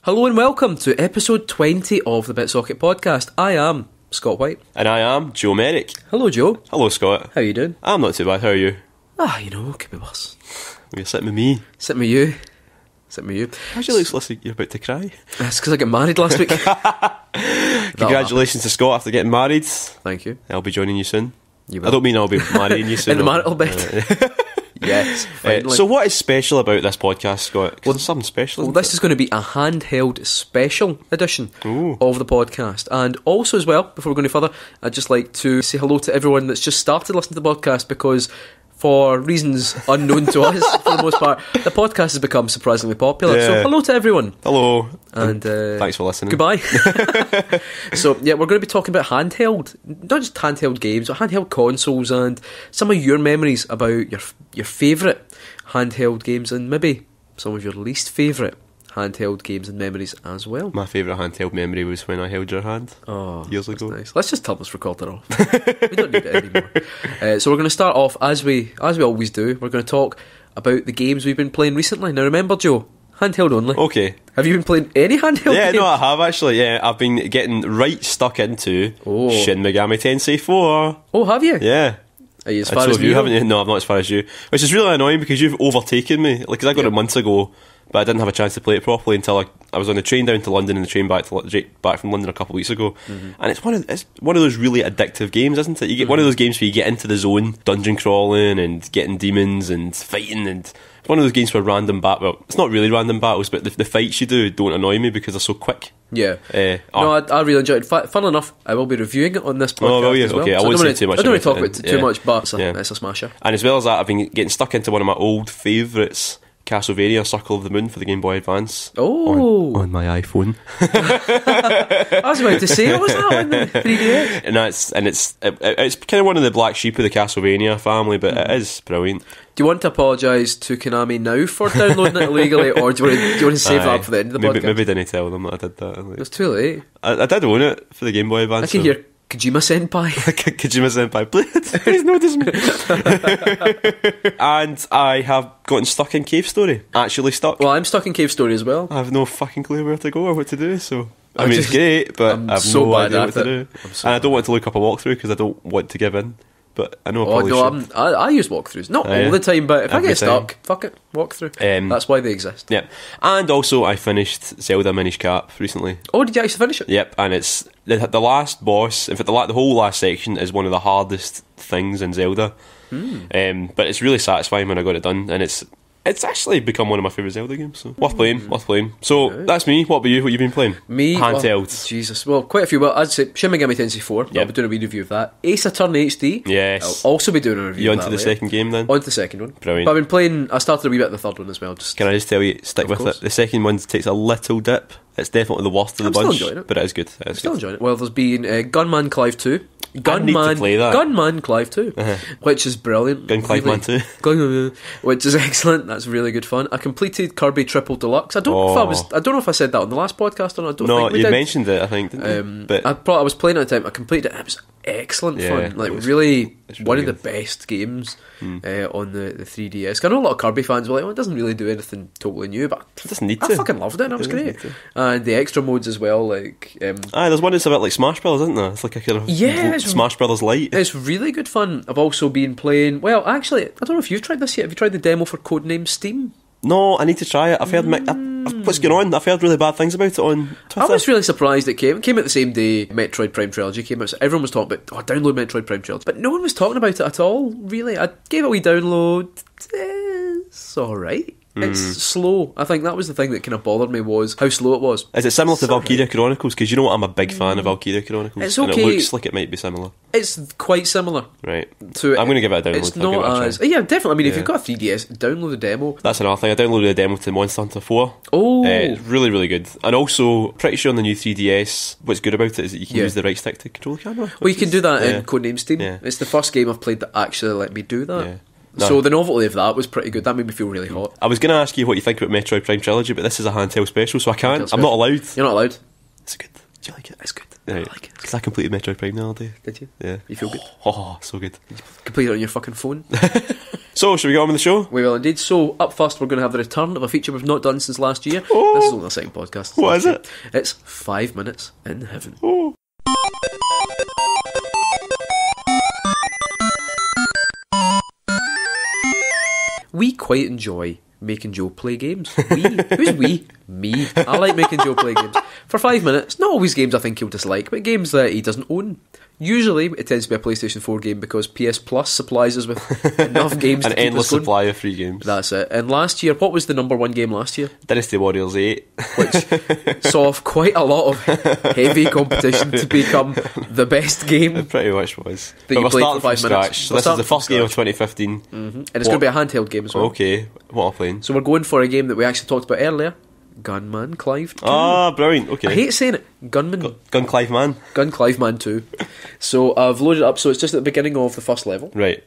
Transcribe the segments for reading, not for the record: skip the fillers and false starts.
Hello and welcome to episode 20 of the BitSocket podcast. I am Scott White. And I am Joe Merrick. Hello, Joe. Hello, Scott. How are you doing? I'm not too bad, how are you? Could be worse. You're sitting with me. Sitting with you. Sitting with you. How's your looks like you're about to cry? That's because I got married last week. Congratulations to Scott after getting married. Thank you. I'll be joining you soon. You will. I don't mean I'll be marrying you soon. In the marital bed. Yes, finally. So what is special about this podcast, Scott? Well, there's something special. Well, this is going to be a handheld special edition of the podcast. And also as well, before we go any further, I'd just like to say hello to everyone that's just started listening to the podcast, because for reasons unknown to us, for the most part, the podcast has become surprisingly popular. Yeah. So hello to everyone. Hello. And thanks for listening. Goodbye. So yeah, we're going to be talking about handheld, not just handheld games, but handheld consoles and some of your memories about your favourite handheld games and maybe some of your least favourite handheld games and memories as well. My favourite handheld memory was when I held your hand years ago. Nice. Let's just turn this recorder off. We don't need it anymore. So we're going to start off as we always do. We're going to talk about the games we've been playing recently. Now remember, Joe, handheld only. Okay. Have you been playing any handheld games? No, I have actually. Yeah, I've been getting right stuck into Shin Megami Tensei IV. Oh, have you? Yeah. Are you as far as you? Haven't you? No, I'm not as far as you. Which is really annoying because you've overtaken me. Like, 'cause I got it months ago, but I didn't have a chance to play it properly until I was on the train down to London and the train back from London a couple of weeks ago. And it's one of those really addictive games, isn't it? You get one of those games where you get into the zone, dungeon crawling and getting demons and fighting, and it's one of those games where it's not really random battles, but the fights you do don't annoy me because they're so quick. Yeah. No, I really enjoyed it. Funnily enough, I will be reviewing it on this podcast. Oh, will you? As well. Okay, So I won't say too much. I don't want to about talk about it too much, but it's a smasher. And as well as that, I've been getting stuck into one of my old favourites, Castlevania Circle of the Moon for the Game Boy Advance. Oh, on my iPhone. I was about to say, what was that on the 3DS? And it's kind of one of the black sheep of the Castlevania family, but it is brilliant. Do you want to apologise to Konami now for downloading it illegally, or do you want to save that for the end of the podcast? Maybe didn't tell them that I did that. It was too late. I did own it for the Game Boy Advance. I can hear Kojima Senpai. Kojima Senpai, please notice me. And I have gotten stuck in Cave Story. Actually stuck. Well, I'm stuck in Cave Story as well. I have no fucking clue where to go or what to do, so I mean, it's great, but I have no idea what to do. And I don't want to look up a walkthrough because I don't want to give in. But I know I probably should. I use walkthroughs. Not all the time, but if I get stuck, fuck it, walkthrough. That's why they exist. Yep. And also, I finished Zelda Minish Cap recently. Oh, did you actually finish it? Yep, and it's the last boss. In fact, the whole last section is one of the hardest things in Zelda. But it's really satisfying when I got it done, and it's actually become one of my favourite Zelda games, so worth playing. So that's me. What about you? What have you been playing? Me? Handheld. Jesus. Well, quite a few. Well, I'd say Shin Megami Tensei IV. I'll be doing a wee review of that. Ace Attorney HD. Yes. I'll also be doing a review You of on that to the second game then? On to the second one. Brilliant. But I've been playing, I started a wee bit of the third one as well. Can I just tell you, stick with it. The second one takes a little dip. It's definitely the worst of the bunch. Still enjoying it. But it is good. I'm still enjoying it. Well, there's been Gunman Clive 2. I need to play that. Gunman Clive 2, which is brilliant. Gun Clive Man 2. Which is excellent. That's really good fun. I completed Kirby Triple Deluxe. I don't know if I said that on the last podcast or not. No, you mentioned it, I think, didn't you? But I was playing at the time. I completed it. It was excellent fun. Like, really one of the best games on the 3DS. I know a lot of Kirby fans were like, well, it doesn't really do anything totally new, but it doesn't need I to. fucking loved it, and it was great. And the extra modes as well, like there's one that's a bit like Smash Brothers, isn't there? It's like a kind of Smash Brothers light. It's really good fun. I've also been playing, well, actually, I don't know if you've tried this yet. Have you tried the demo for Codename Steam? No, I need to try it. I've heard what's going on. I've heard really bad things about it on Twitter. I was really surprised it came at the same day Metroid Prime Trilogy came out. So everyone was talking about, download Metroid Prime Trilogy, but no one was talking about it at all, really. I gave it a wee download. It's alright. It's slow. I think that was the thing that kind of bothered me, was how slow it was. Is it similar to Valkyria Chronicles? Because you know what, I'm a big fan of Valkyria Chronicles. It's okay. And it looks like it might be similar. It's quite similar. Right. So I'm going to give it a download. It's not as... Yeah, definitely. I mean, if you've got a 3DS, download the demo. That's another thing. I downloaded the demo to Monster Hunter 4. Oh. It's really, really good. And also, pretty sure on the new 3DS, what's good about it is that you can use the right stick to control the camera. Well, you can do that in Codename Steam. Yeah. It's the first game I've played that actually let me do that. Yeah. No. So the novelty of that was pretty good. That made me feel really hot. I was going to ask you what you think about Metroid Prime Trilogy, but this is a handheld special, so I can't. I'm not allowed. You're not allowed. It's good. Do you like it? It's good. Right. I like it. Because I completed Metroid Prime the other day. Did you? Yeah. You feel good? Oh, so good. Did you complete it on your fucking phone? So, should we get on with the show? We will indeed. So, up first, we're going to have the return of a feature we've not done since last year. Oh. This is only the second podcast. What is it? It's 5 Minutes in Heaven. Oh. We quite enjoy making Joe play games. We? Who's we? Me. I like making Joe play games. For 5 minutes, not always games I think he'll dislike, but games that he doesn't own. Usually, it tends to be a PlayStation 4 game because PS Plus supplies us with enough games to An keep endless us going. supply of free games. That's it. And last year, what was the number one game last year? Dynasty Warriors 8. Which saw very a lot of heavy competition to become the best game. It pretty much was. That But you we're played starting for 5 from minutes. scratch. So We're this is starting the from first game of scratch. 2015. And it's going to be a handheld game as well. Okay, what am I playing? So we're going for a game that we actually talked about earlier. Gunman Clive 2. Ah, brilliant, okay. I hate saying it. Gun Clive Man. Clive Man 2. So I've loaded it up, so it's just at the beginning of the first level. Right.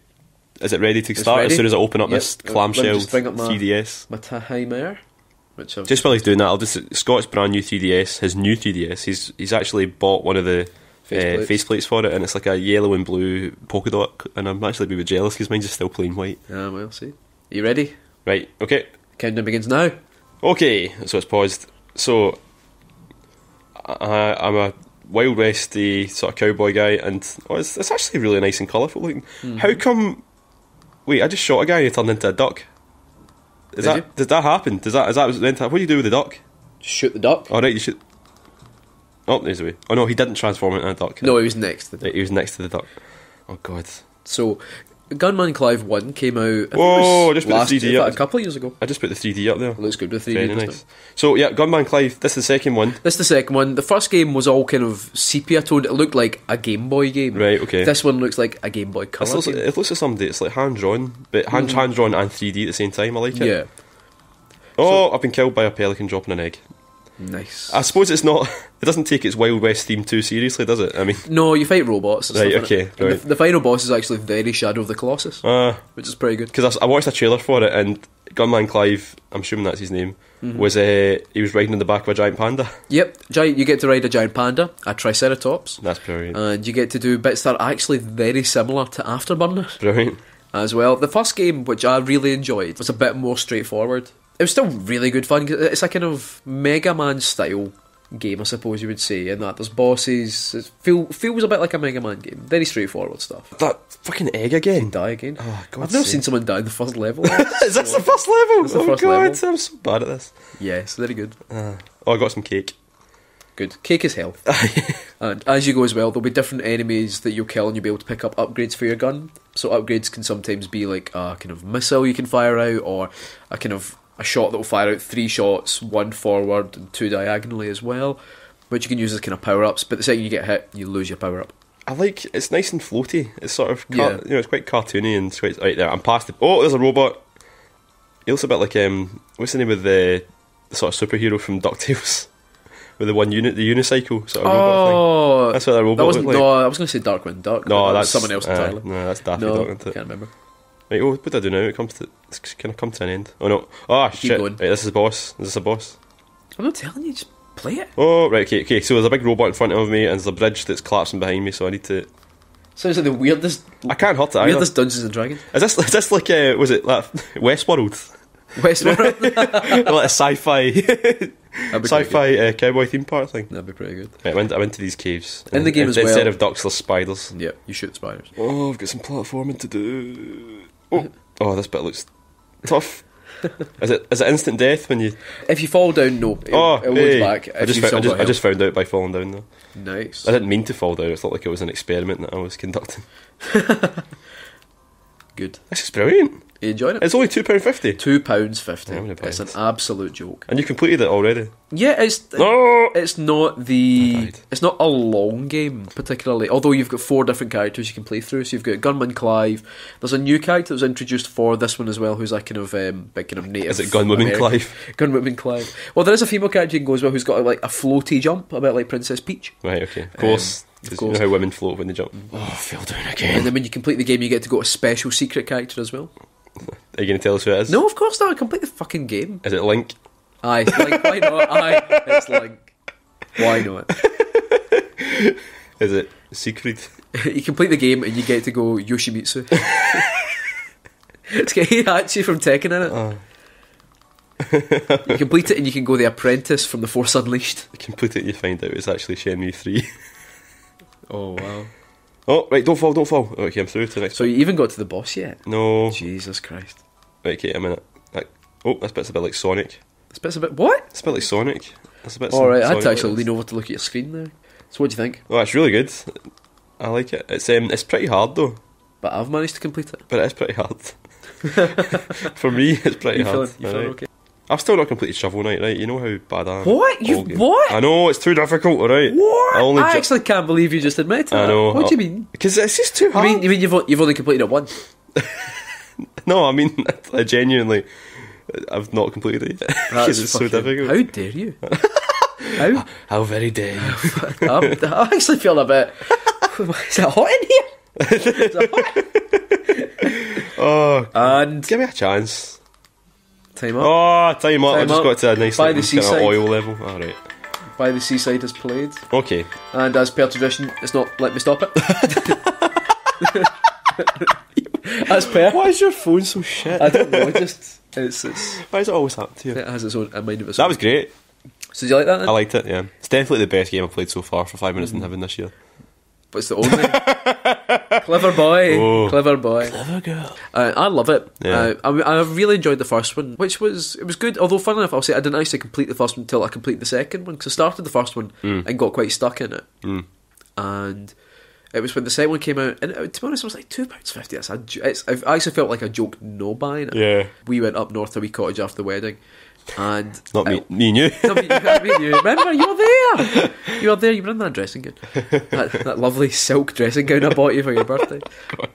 Is it ready to start ready. as soon as I open up Yep. this Let me clamshell just bring up my 3DS? My timer. Which I've Just while he's doing that, Scott's brand new 3DS, his new 3DS, he's actually bought one of the Faceplates. faceplates for it, and it's like a yellow and blue polka dot, and I'm actually a bit jealous because mine's just still plain white. well, see. Are you ready? Right, okay. Countdown begins now. Okay, so it's paused. So, I'm a Wild Westy sort of cowboy guy, and it's actually really nice and colourful looking. How come... Wait, I just shot a guy and he turned into a duck. Did that happen? Is that meant to, what do you do with the duck? Shoot the duck. Oh, right, you should... Oh, there's a way. Oh, no, he didn't transform into a duck. No, he was next to the duck. Right, he was next to the duck. Oh, God. So, Gunman Clive 1 came out, I think Whoa, it was just put the last 3D year, up. a couple of years ago. I just put the 3D up there. Looks good with 3D. Very doesn't nice. it? So, yeah, Gunman Clive, this is the second one. This is the second one. The first game was all kind of sepia toned. It looked like a Game Boy game. Right, okay. This one looks like a Game Boy It Color looks, like, game. it looks like somebody, it's like hand-drawn, but hand-drawn and 3D at the same time, I like it. Yeah. Oh, I've been killed by a pelican dropping an egg. Nice. I suppose it's not... It doesn't take its Wild West theme too seriously, does it? I mean... No, you fight robots and Right, stuff. okay, innit? And right. the final boss is actually very Shadow of the Colossus, which is pretty good. Because I watched a trailer for it, and Gunman Clive, I'm assuming that's his name, was he was riding on the back of a giant panda. Yep, you get to ride a giant panda, a Triceratops, That's brilliant. and you get to do bits that are actually very similar to Afterburner Brilliant. as well. The first game, which I really enjoyed, was a bit more straightforward. It was still really good fun. It's a kind of Mega Man style game, I suppose you would say, in that there's bosses. It feels a bit like a Mega Man game. Very straightforward stuff. That fucking egg again. Die again. Oh, God's I've never sake. seen someone die in the first level. Is this the first level? It's the Oh, first God, level. I'm so bad at this. Yes, very good. Oh, I got some cake. Good. Cake is health. And as you go as well, there'll be different enemies that you'll kill and you'll be able to pick up upgrades for your gun. So upgrades can sometimes be like a kind of missile you can fire out, or a kind of a shot that will fire out 3 shots, 1 forward and 2 diagonally as well, which you can use as kind of power-ups, but the second you get hit, you lose your power-up. I like... It's nice and floaty. It's sort of... Yeah. it's quite cartoony and it's quite... Right there, I'm past it. Oh, there's a robot. He looks a bit like... what's the name of the sort of superhero from DuckTales? With the one unit, the unicycle sort of robot thing. Oh, That's what that robot that wasn't. looked like. No, I was going to say Darkwing Duck. No, but that was that's someone else entirely. No, that's Daffy No, Duck, isn't it? can't remember. Right, what do I do now? It's kind of come to an end. Oh no! Ah, shit! going. Right, this is a boss. Is this a boss? I'm not telling you, just play it. Oh, right, okay. So there's a big robot in front of me, and there's a bridge that's collapsing behind me. So I need to. Sounds like the weirdest, I can't hurt it either. weirdest Dungeons and Dragons. Is this like was it like Westworld? Westworld. Like a sci-fi, That'd be sci-fi cowboy theme park thing. That'd be pretty good. Right, I went to these caves In the game as Instead well. of ducks, there's spiders. Yeah, you shoot spiders. Oh, I've got some platforming to do. Oh, this bit looks tough. Is it instant death when you? If you fall down, no. It loads hey. back. I just found out by falling down though. Nice. I didn't mean to fall down. It felt like it was an experiment that I was conducting. Good. This is brilliant. You enjoying it? It's only £2.50. £2.50. I'm gonna buy It's an it. absolute joke. And you completed it already. Yeah, it's No! it's not I the died. it's not a long game particularly. Although you've got 4 different characters you can play through. So you've got Gunman Clive. There's a new character that was introduced for this one as well, who's like kind of big kind of native. Is it Gunwoman American. Clive? Gunwoman Clive. Well, there is a female character you can go as well who's got like a floaty jump, a bit like Princess Peach. Right, okay. Of course. Of 'Cause course. You know how women float when they jump. Oh, I fell down And again. then when you complete the game, you get to go to a special secret character as well. Are you going to tell us who it is? No, of course not. Complete the fucking game. Is it Link? Aye, like why not? Aye, it's like why not? Is it Siegfried? You complete the game and you get to go Yoshimitsu. It's got Heihachi from Tekken in it. You complete it and you can go the apprentice from The Force Unleashed. You complete it and you find out it's actually Shenmue 3. Oh, wow. Oh, right, don't fall. Okay, I'm through to the next. So you even got to the boss yet? No. Jesus Christ. Right, okay, a minute. This bit's a bit like Sonic. This bit's a bit... What? It's a bit like Sonic. That's a bit Alright, I had Sonic to actually vibes. lean over to look at your screen there. So what do you think? Oh, it's really good. I like it. It's pretty hard though. But I've managed to complete it. But it is pretty hard. For me, it's pretty hard. You feeling okay? I've still not completed Shovel Knight, right? You know how bad I am. What? What? I know, it's too difficult, alright? What? I actually can't believe you just admitted that. I know. What do you mean? Because it's just too hard. You mean you've only completed it once? No, I mean, I genuinely... I've not completed it yet. Because it's so difficult. How dare you? How very dare you? I actually feel a bit... Is it hot in here? Is it hot? Oh, and give me a chance. Time up. Oh, time up. I just got to a nice By the kind of seaside. oil level. Alright. By the Seaside is played. Okay. And as per tradition, it's not let me stop it. As per. Why is your phone so shit? I don't know. It's. Why does it always happen to you? It has its own a mind of its That own. was great. So did you like that then? I liked it, yeah. It's definitely the best game I've played so far for 5 minutes in heaven this year. But it's the only. Clever boy. Oh. Clever boy. Clever girl. I love it. Yeah. I really enjoyed the first one, it was good. Although, funnily enough, I'll say I didn't actually complete the first one until I completed the second one, because I started the first one and got quite stuck in it. And it was when the second one came out, and to be honest, I was like £2.50. I actually felt like a joke no buying it. Yeah. We went up north to a wee cottage after the wedding, and Not me and you. no, me and you. Remember, you were there. You were there. You were in that dressing gown, that lovely silk dressing gown I bought you for your birthday. God.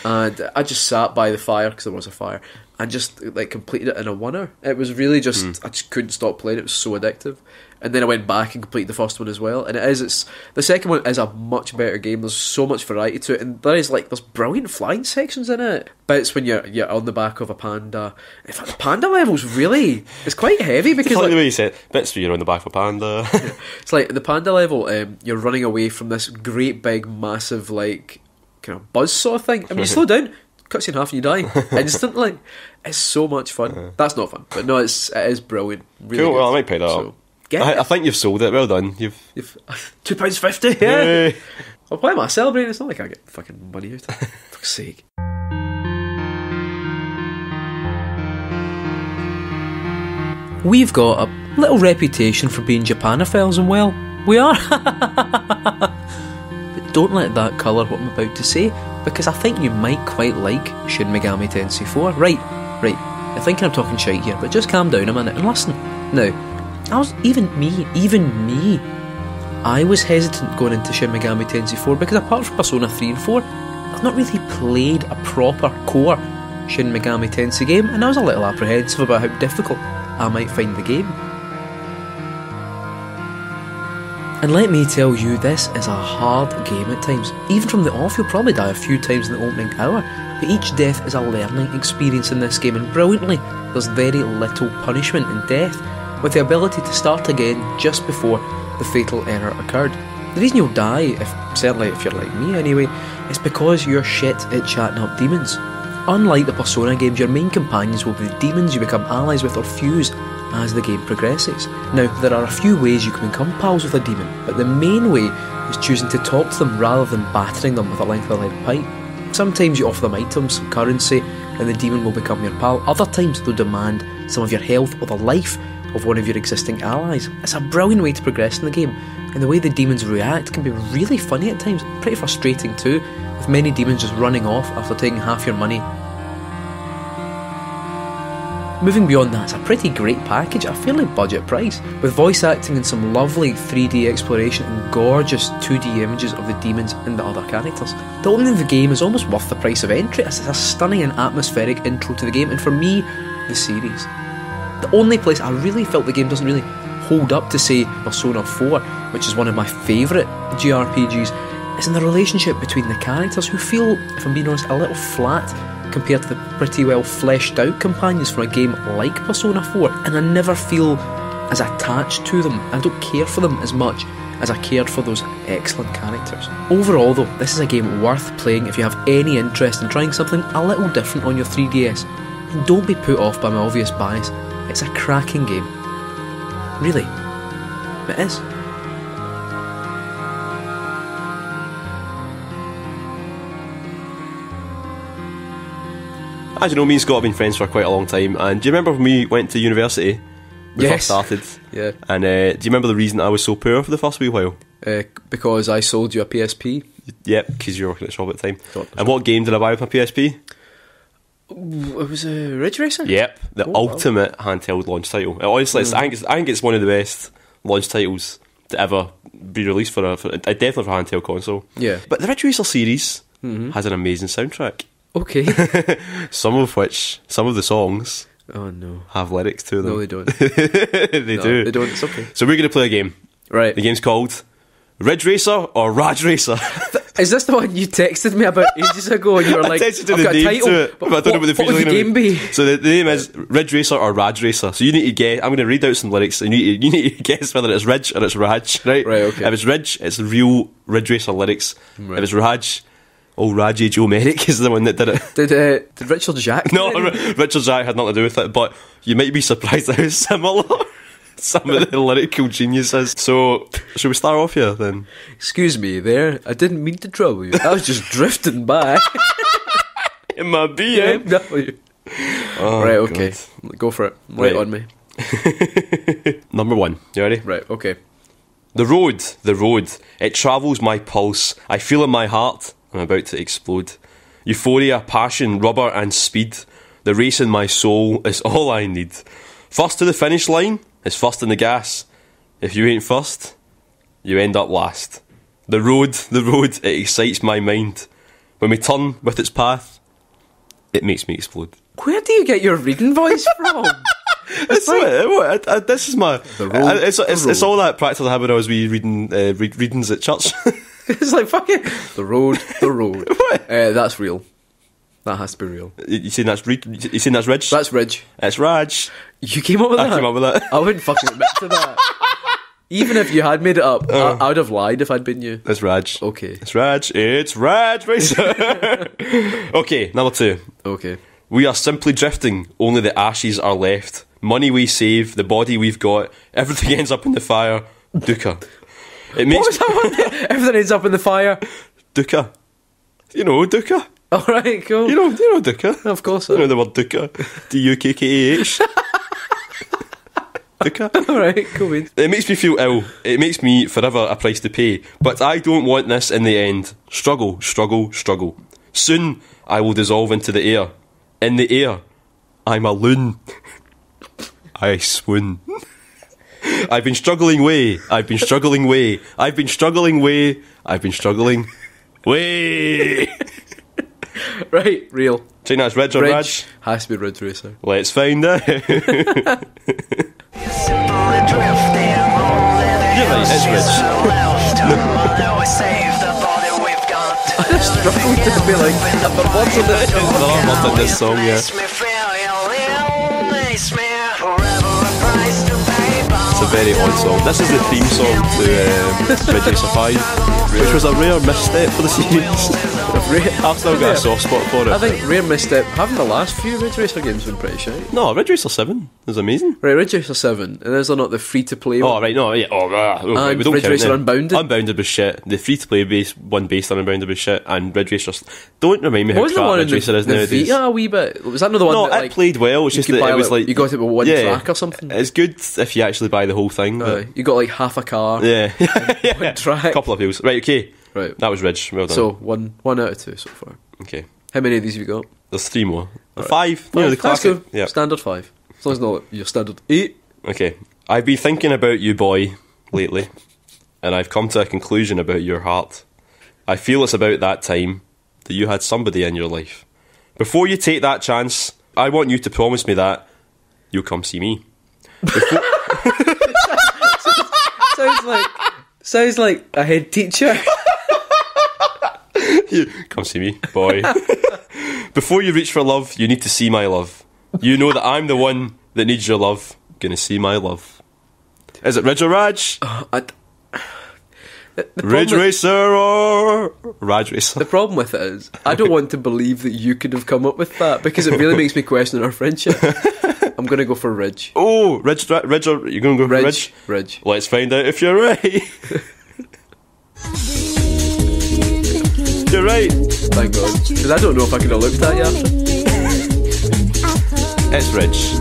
And I just sat by the fire, because there was a fire, and just like completed it in a 1 hour. It was really just I just couldn't stop playing. It was so addictive. And then I went back and completed the first one as well. And it's the second one is a much better game. There's so much variety to it, and there's brilliant flying sections in it. Bits when you're on the back of a panda. In fact, the panda level's really it's quite heavy, because I like the way you said bits where you're on the back of a panda. it's like the panda level. You're running away from this great big massive kind of buzzsaw thing. I mean, you slow down, cuts you in half, and you die instantly. It's so much fun. That's not fun, but no, it is brilliant. Really Cool. good. Well, I might pay that up. I think you've sold it. Well done. You've £2.50. Yeah. Well, why am I celebrating? It's not like I get fucking money out of it. For fuck's sake. We've got a little reputation for being Japanophiles, and well, we are. But don't let that colour what I'm about to say, because I think you might quite like Shin Megami Tensei IV. Right, you're thinking I'm talking shite here, but just calm down a minute and listen. Now, even me, I was hesitant going into Shin Megami Tensei IV, because apart from Persona 3 and 4, I've not really played a proper core Shin Megami Tensei game, and I was a little apprehensive about how difficult I might find the game. And let me tell you, this is a hard game at times. Even from the off, you'll probably die a few times in the opening hour, but each death is a learning experience in this game, and brilliantly, there's very little punishment in death, with the ability to start again just before the fatal error occurred. The reason you'll die, certainly if you're like me anyway, is because you're shit at chatting up demons. Unlike the Persona games, your main companions will be the demons you become allies with or fuse as the game progresses. Now, there are a few ways you can become pals with a demon, but the main way is choosing to talk to them rather than battering them with a length of lead pipe. Sometimes you offer them items, some currency, and the demon will become your pal. Other times they'll demand some of your health or the life of one of your existing allies. It's a brilliant way to progress in the game, and the way the demons react can be really funny at times, pretty frustrating too, with many demons just running off after taking half your money. Moving beyond that, it's a pretty great package at a fairly budget price, with voice acting and some lovely 3D exploration and gorgeous 2D images of the demons and the other characters. The opening of the game is almost worth the price of entry. It's a stunning and atmospheric intro to the game, and for me, the series. The only place I really felt the game doesn't really hold up to, say, Persona 4, which is one of my favourite JRPGs, is in the relationship between the characters, who feel, if I'm being honest, a little flat compared to the pretty well fleshed out companions from a game like Persona 4, and I never feel as attached to them. I don't care for them as much as I cared for those excellent characters. Overall though, this is a game worth playing if you have any interest in trying something a little different on your 3DS. And don't be put off by my obvious bias. It's a cracking game. Really. It is. As you know, me and Scott have been friends for quite a long time, and do you remember when we went to university? We first started. Yeah. And do you remember the reason I was so poor for the first wee while? Because I sold you a PSP. Yep, because you were working at the shop at the time. And what game did I buy with my PSP? It was a Radge Racer? Yep, the ultimate handheld launch title. Honestly, I think it's one of the best launch titles to ever be released for definitely for a handheld console. Yeah. But the Radge Racer series has an amazing soundtrack. Okay. Some of the songs have lyrics to them. No, they don't. They do. They don't, it's okay. So we're going to play a game. Right. The game's called Radge Racer or Radge Racer. Is this the one you texted me about ages ago and you were like, I've I've got a title, to it, but I don't know what would the game be? So the name is Radge Racer or Radge Racer. So you need to guess. I'm going to read out some lyrics and you need to guess whether it's Ridge or it's Radge, right? Right, okay. If it's Ridge, it's real Radge Racer lyrics. Right. If it's Radge, Radge Joe Merrick is the one that did it. Did Richard Jack? No, Richard Jack had nothing to do with it, but you might be surprised at how similar some of the lyrical genius is. So, should we start off here then? Excuse me there, I didn't mean to trouble you. I was just drifting by. In my BMW. Oh, right, okay. God. Go for it. Right on me. Number 1. You ready? Right, okay. The road, it travels my pulse. I feel in my heart, I'm about to explode. Euphoria, passion, rubber and speed. The race in my soul is all I need. First to the finish line is first in the gas. If you ain't first, you end up last. The road, it excites my mind. When we turn with its path, it makes me explode. Where do you get your reading voice from? This is my... It's all that practice I had when I was readings at church. It's like, fucking... The road. What? That's real. That has to be real. You saying that's Ridge? That's Ridge. It's Radge. You came up with that? I came up with that. I wouldn't fucking admit to that. Even if you had made it up, I would have lied if I'd been you. It's Radge. Okay. It's Radge Racer. Okay, number 2. Okay. We are simply drifting, only the ashes are left. Money we save, the body we've got, everything ends up in the fire. Dukkha. What was that one? Everything ends up in the fire. Dukkha. You know Dukkha. Alright, cool. You know Dukkha. Of course. You know the word Dukkha. Dukkah. Dukkha. Alright, cool. Man. It makes me feel ill. It makes me forever a price to pay. But I don't want this in the end. Struggle. Soon I will dissolve into the air. In the air, I'm a loon. I swoon. I've been struggling way. Right, real. Do you think that's Ridge or Radge? Has to be Radge Racer. Let's find out. You're right, it's Ridge. I just struggled to be like, but what's in this song? There are words in this song, yeah. It's a very odd song. This is the theme song to Radge Racer 5, which was a rare misstep for the series. I've still got a soft spot for it. I think rare misstep. Haven't the last few Radge Racer games been pretty shite? No, Radge Racer 7 is amazing. Right, Radge Racer 7, and is there not the free-to-play one? Oh, right, no, yeah. And we don't Radge Racer them. Unbounded? Unbounded was shit. The free-to-play one based on Unbounded was shit, and Radge Racer... Don't remind me how crap Radge Racer is nowadays. Vita a wee bit? Was that not the one no, that, like... it played well, it's just that it was like... You got it with one track or something? It's good if you actually buy the whole thing. You got like half a car. Yeah. One track. A couple of hills. Right, okay. Right. That was Ridge. Well done. So, one out of 2 so far. Okay. How many of these have you got? There's 3 more. Right. 5. You know, the classic. That's good. Yeah. Standard 5. As long as not your standard 8. Okay. I've been thinking about you, boy, lately, and I've come to a conclusion about your heart. I feel it's about that time that you had somebody in your life. Before you take that chance, I want you to promise me that you'll come see me. Sounds like a head teacher. Come see me, boy. Before you reach for love, you need to see my love. You know that I'm the one that needs your love. Gonna see my love. Is it Ridge or Radge? Radge Racer or Radge Racer? The problem with it is, I don't want to believe that you could have come up with that, because it really makes me question our friendship. I'm going to go for Ridge. Oh, Ridge, you're going to go for Ridge? Ridge. Let's find out if you're right. You're right. Thank God. Because I don't know if I could have looked at you after. It's Ridge.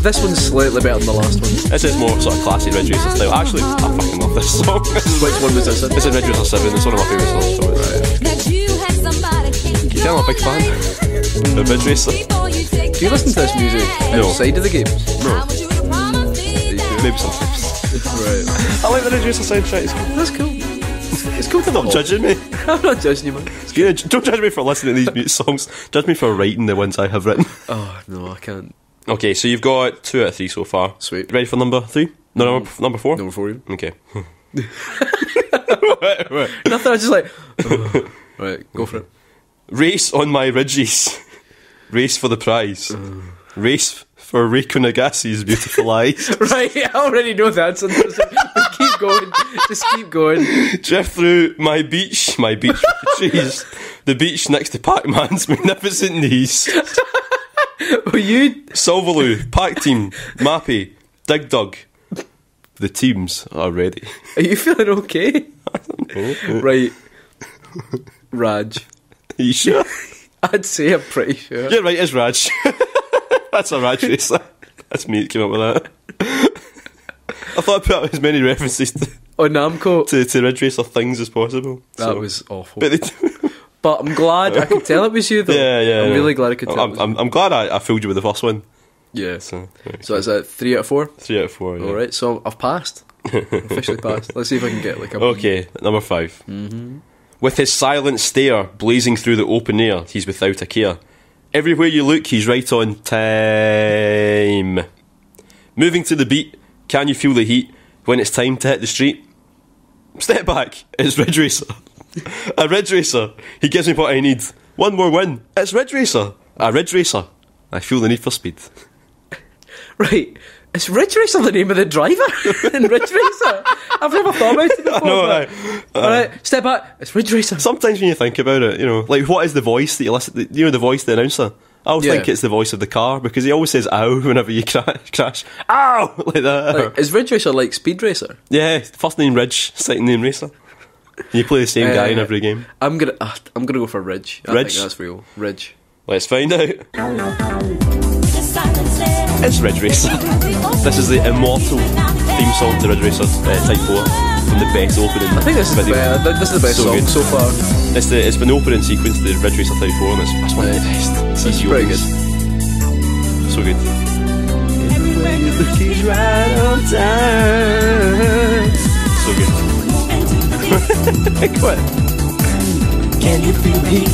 This one's slightly better than the last one. This is more sort of classy Radge Racer style. Actually, I fucking love this song. Which one was this in? This is Radge Racer 7. It's one of my favourite songs. So you can tell I'm a big fan of Radge Racer. Do you listen to this music outside of the games? No. Maybe sometimes. Right. I like the Radge Racer soundtrack. It's cool. That's cool. It's cool to Stop judging me. I'm not judging you, man. Don't judge me for listening to these songs. Judge me for writing the ones I have written. Oh, no, I can't. Okay, so you've got 2 out of 3 so far. Sweet. Ready for number 3? No, number 4? Number 4, even. Okay. Nothing, I was just like... oh. Right, go for it. Race on my ridges. Race for the prize. Race for Reiko Nagasi's beautiful eyes. Right, I already know that. So just keep going. Just keep going. Drift through my beach with the trees. The beach next to Pac-Man's magnificent knees. Were you... Solvaloo, Pac Team, Mappy, Dig Dug. The teams are ready. Are you feeling okay? I don't know. Right. Radge. Are you sure? I'd say I'm pretty sure. Yeah, right, it's Radge. That's a Radge Racer. That's me that came up with that. I thought I'd put up as many references to Namco. to Radge Racer things as possible. That was awful. But I'm glad I could tell it was you, though. Yeah. I'm really glad I could tell it was you. I'm glad I fooled you with the first one. Yeah. So is that 3 out of 4? 3 out of 4, yeah. Alright, so I've passed. Officially passed. Let's see if I can get like a... Okay, number 5. With his silent stare blazing through the open air, he's without a care. Everywhere you look, he's right on time. Moving to the beat, can you feel the heat when it's time to hit the street? Step back, it's Radge Racer. A Radge Racer, he gives me what I need. One more win, it's Radge Racer. A Radge Racer, I feel the need for speed. Right, is Radge Racer the name of the driver in Radge Racer? I've never thought about it before. No, Alright, step back, it's Radge Racer. Sometimes when you think about it, like what is the voice that you listen to? You know, the voice of the announcer? I always think it's the voice of the car, because he always says ow whenever you crash. Ow! Like that. Like, is Radge Racer like Speed Racer? Yeah, first name Ridge, second name Racer. You play the same guy in every game. I'm gonna go for Ridge. I think that's real. Ridge. Let's find out. It's Radge Racer. This is the immortal theme song to Radge Racer Type 4 from the best opening. I think this is the best song good. so far. It's been opening sequence to Radge Racer Type 4, and it's one of the best. It's pretty good. So good. Everywhere you look, he's right on time. So good. Quit. Can you feel the heat?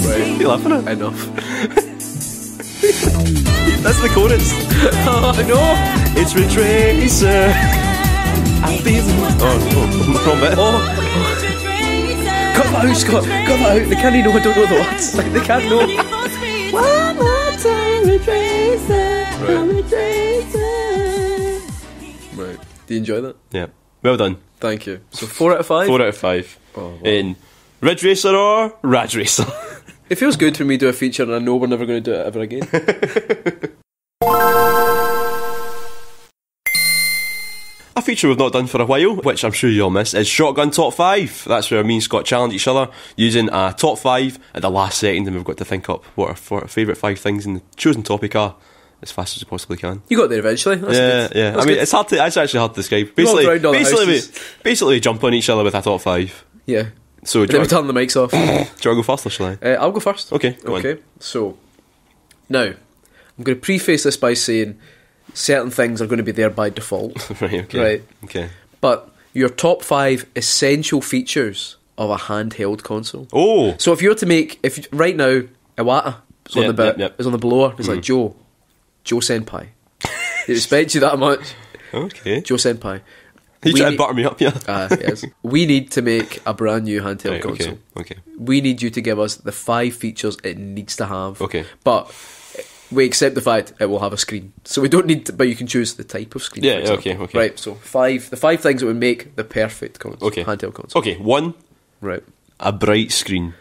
Right. You laughing at? Enough. That's the chorus. Oh no! It's Radge Racer. I feel the wrong bit. Cut that out, Scott. Cut that out. They can't know. I don't know the words. Like, they can't know. One more time, Radge Racer. Right. Do you enjoy that? Yeah. Well done. Thank you. So 4 out of 5. 4 out of 5. Oh, wow. In Radge Racer or Radge Racer. It feels good for me to do a feature, and I know we're never going to do it ever again. A feature we've not done for a while, which I'm sure you all miss, is Shotgun Top 5. That's where me and Scott challenge each other using a top 5 at the last second, and we've got to think up what our favourite 5 things in the chosen topic are as fast as we possibly can. You got there eventually. That's good. Yeah. That's I mean, good. it's actually hard to describe. Basically, we jump on each other with a top 5. Yeah. So Then we turn the mics off. do you want to go first or shall I? I'll go first. Okay, go on. So now I'm going to preface this by saying certain things are going to be there by default. Right, okay. Right. Okay. But your top 5 essential features of a handheld console. Oh! So if you were to make, right now, Iwata is on the bit, is on the blower. It's like, Joe Senpai. He respects you that much. Okay. Joe Senpai. You trying to butter me up, yeah? Yes. We need to make a brand new handheld console. Okay. We need you to give us the 5 features it needs to have. Okay. But we accept the fact it will have a screen, so we don't need to, but you can choose the type of screen. Yeah, for example. okay. Right, so the five things that would make the perfect console, handheld console. Okay, one, right, a bright screen.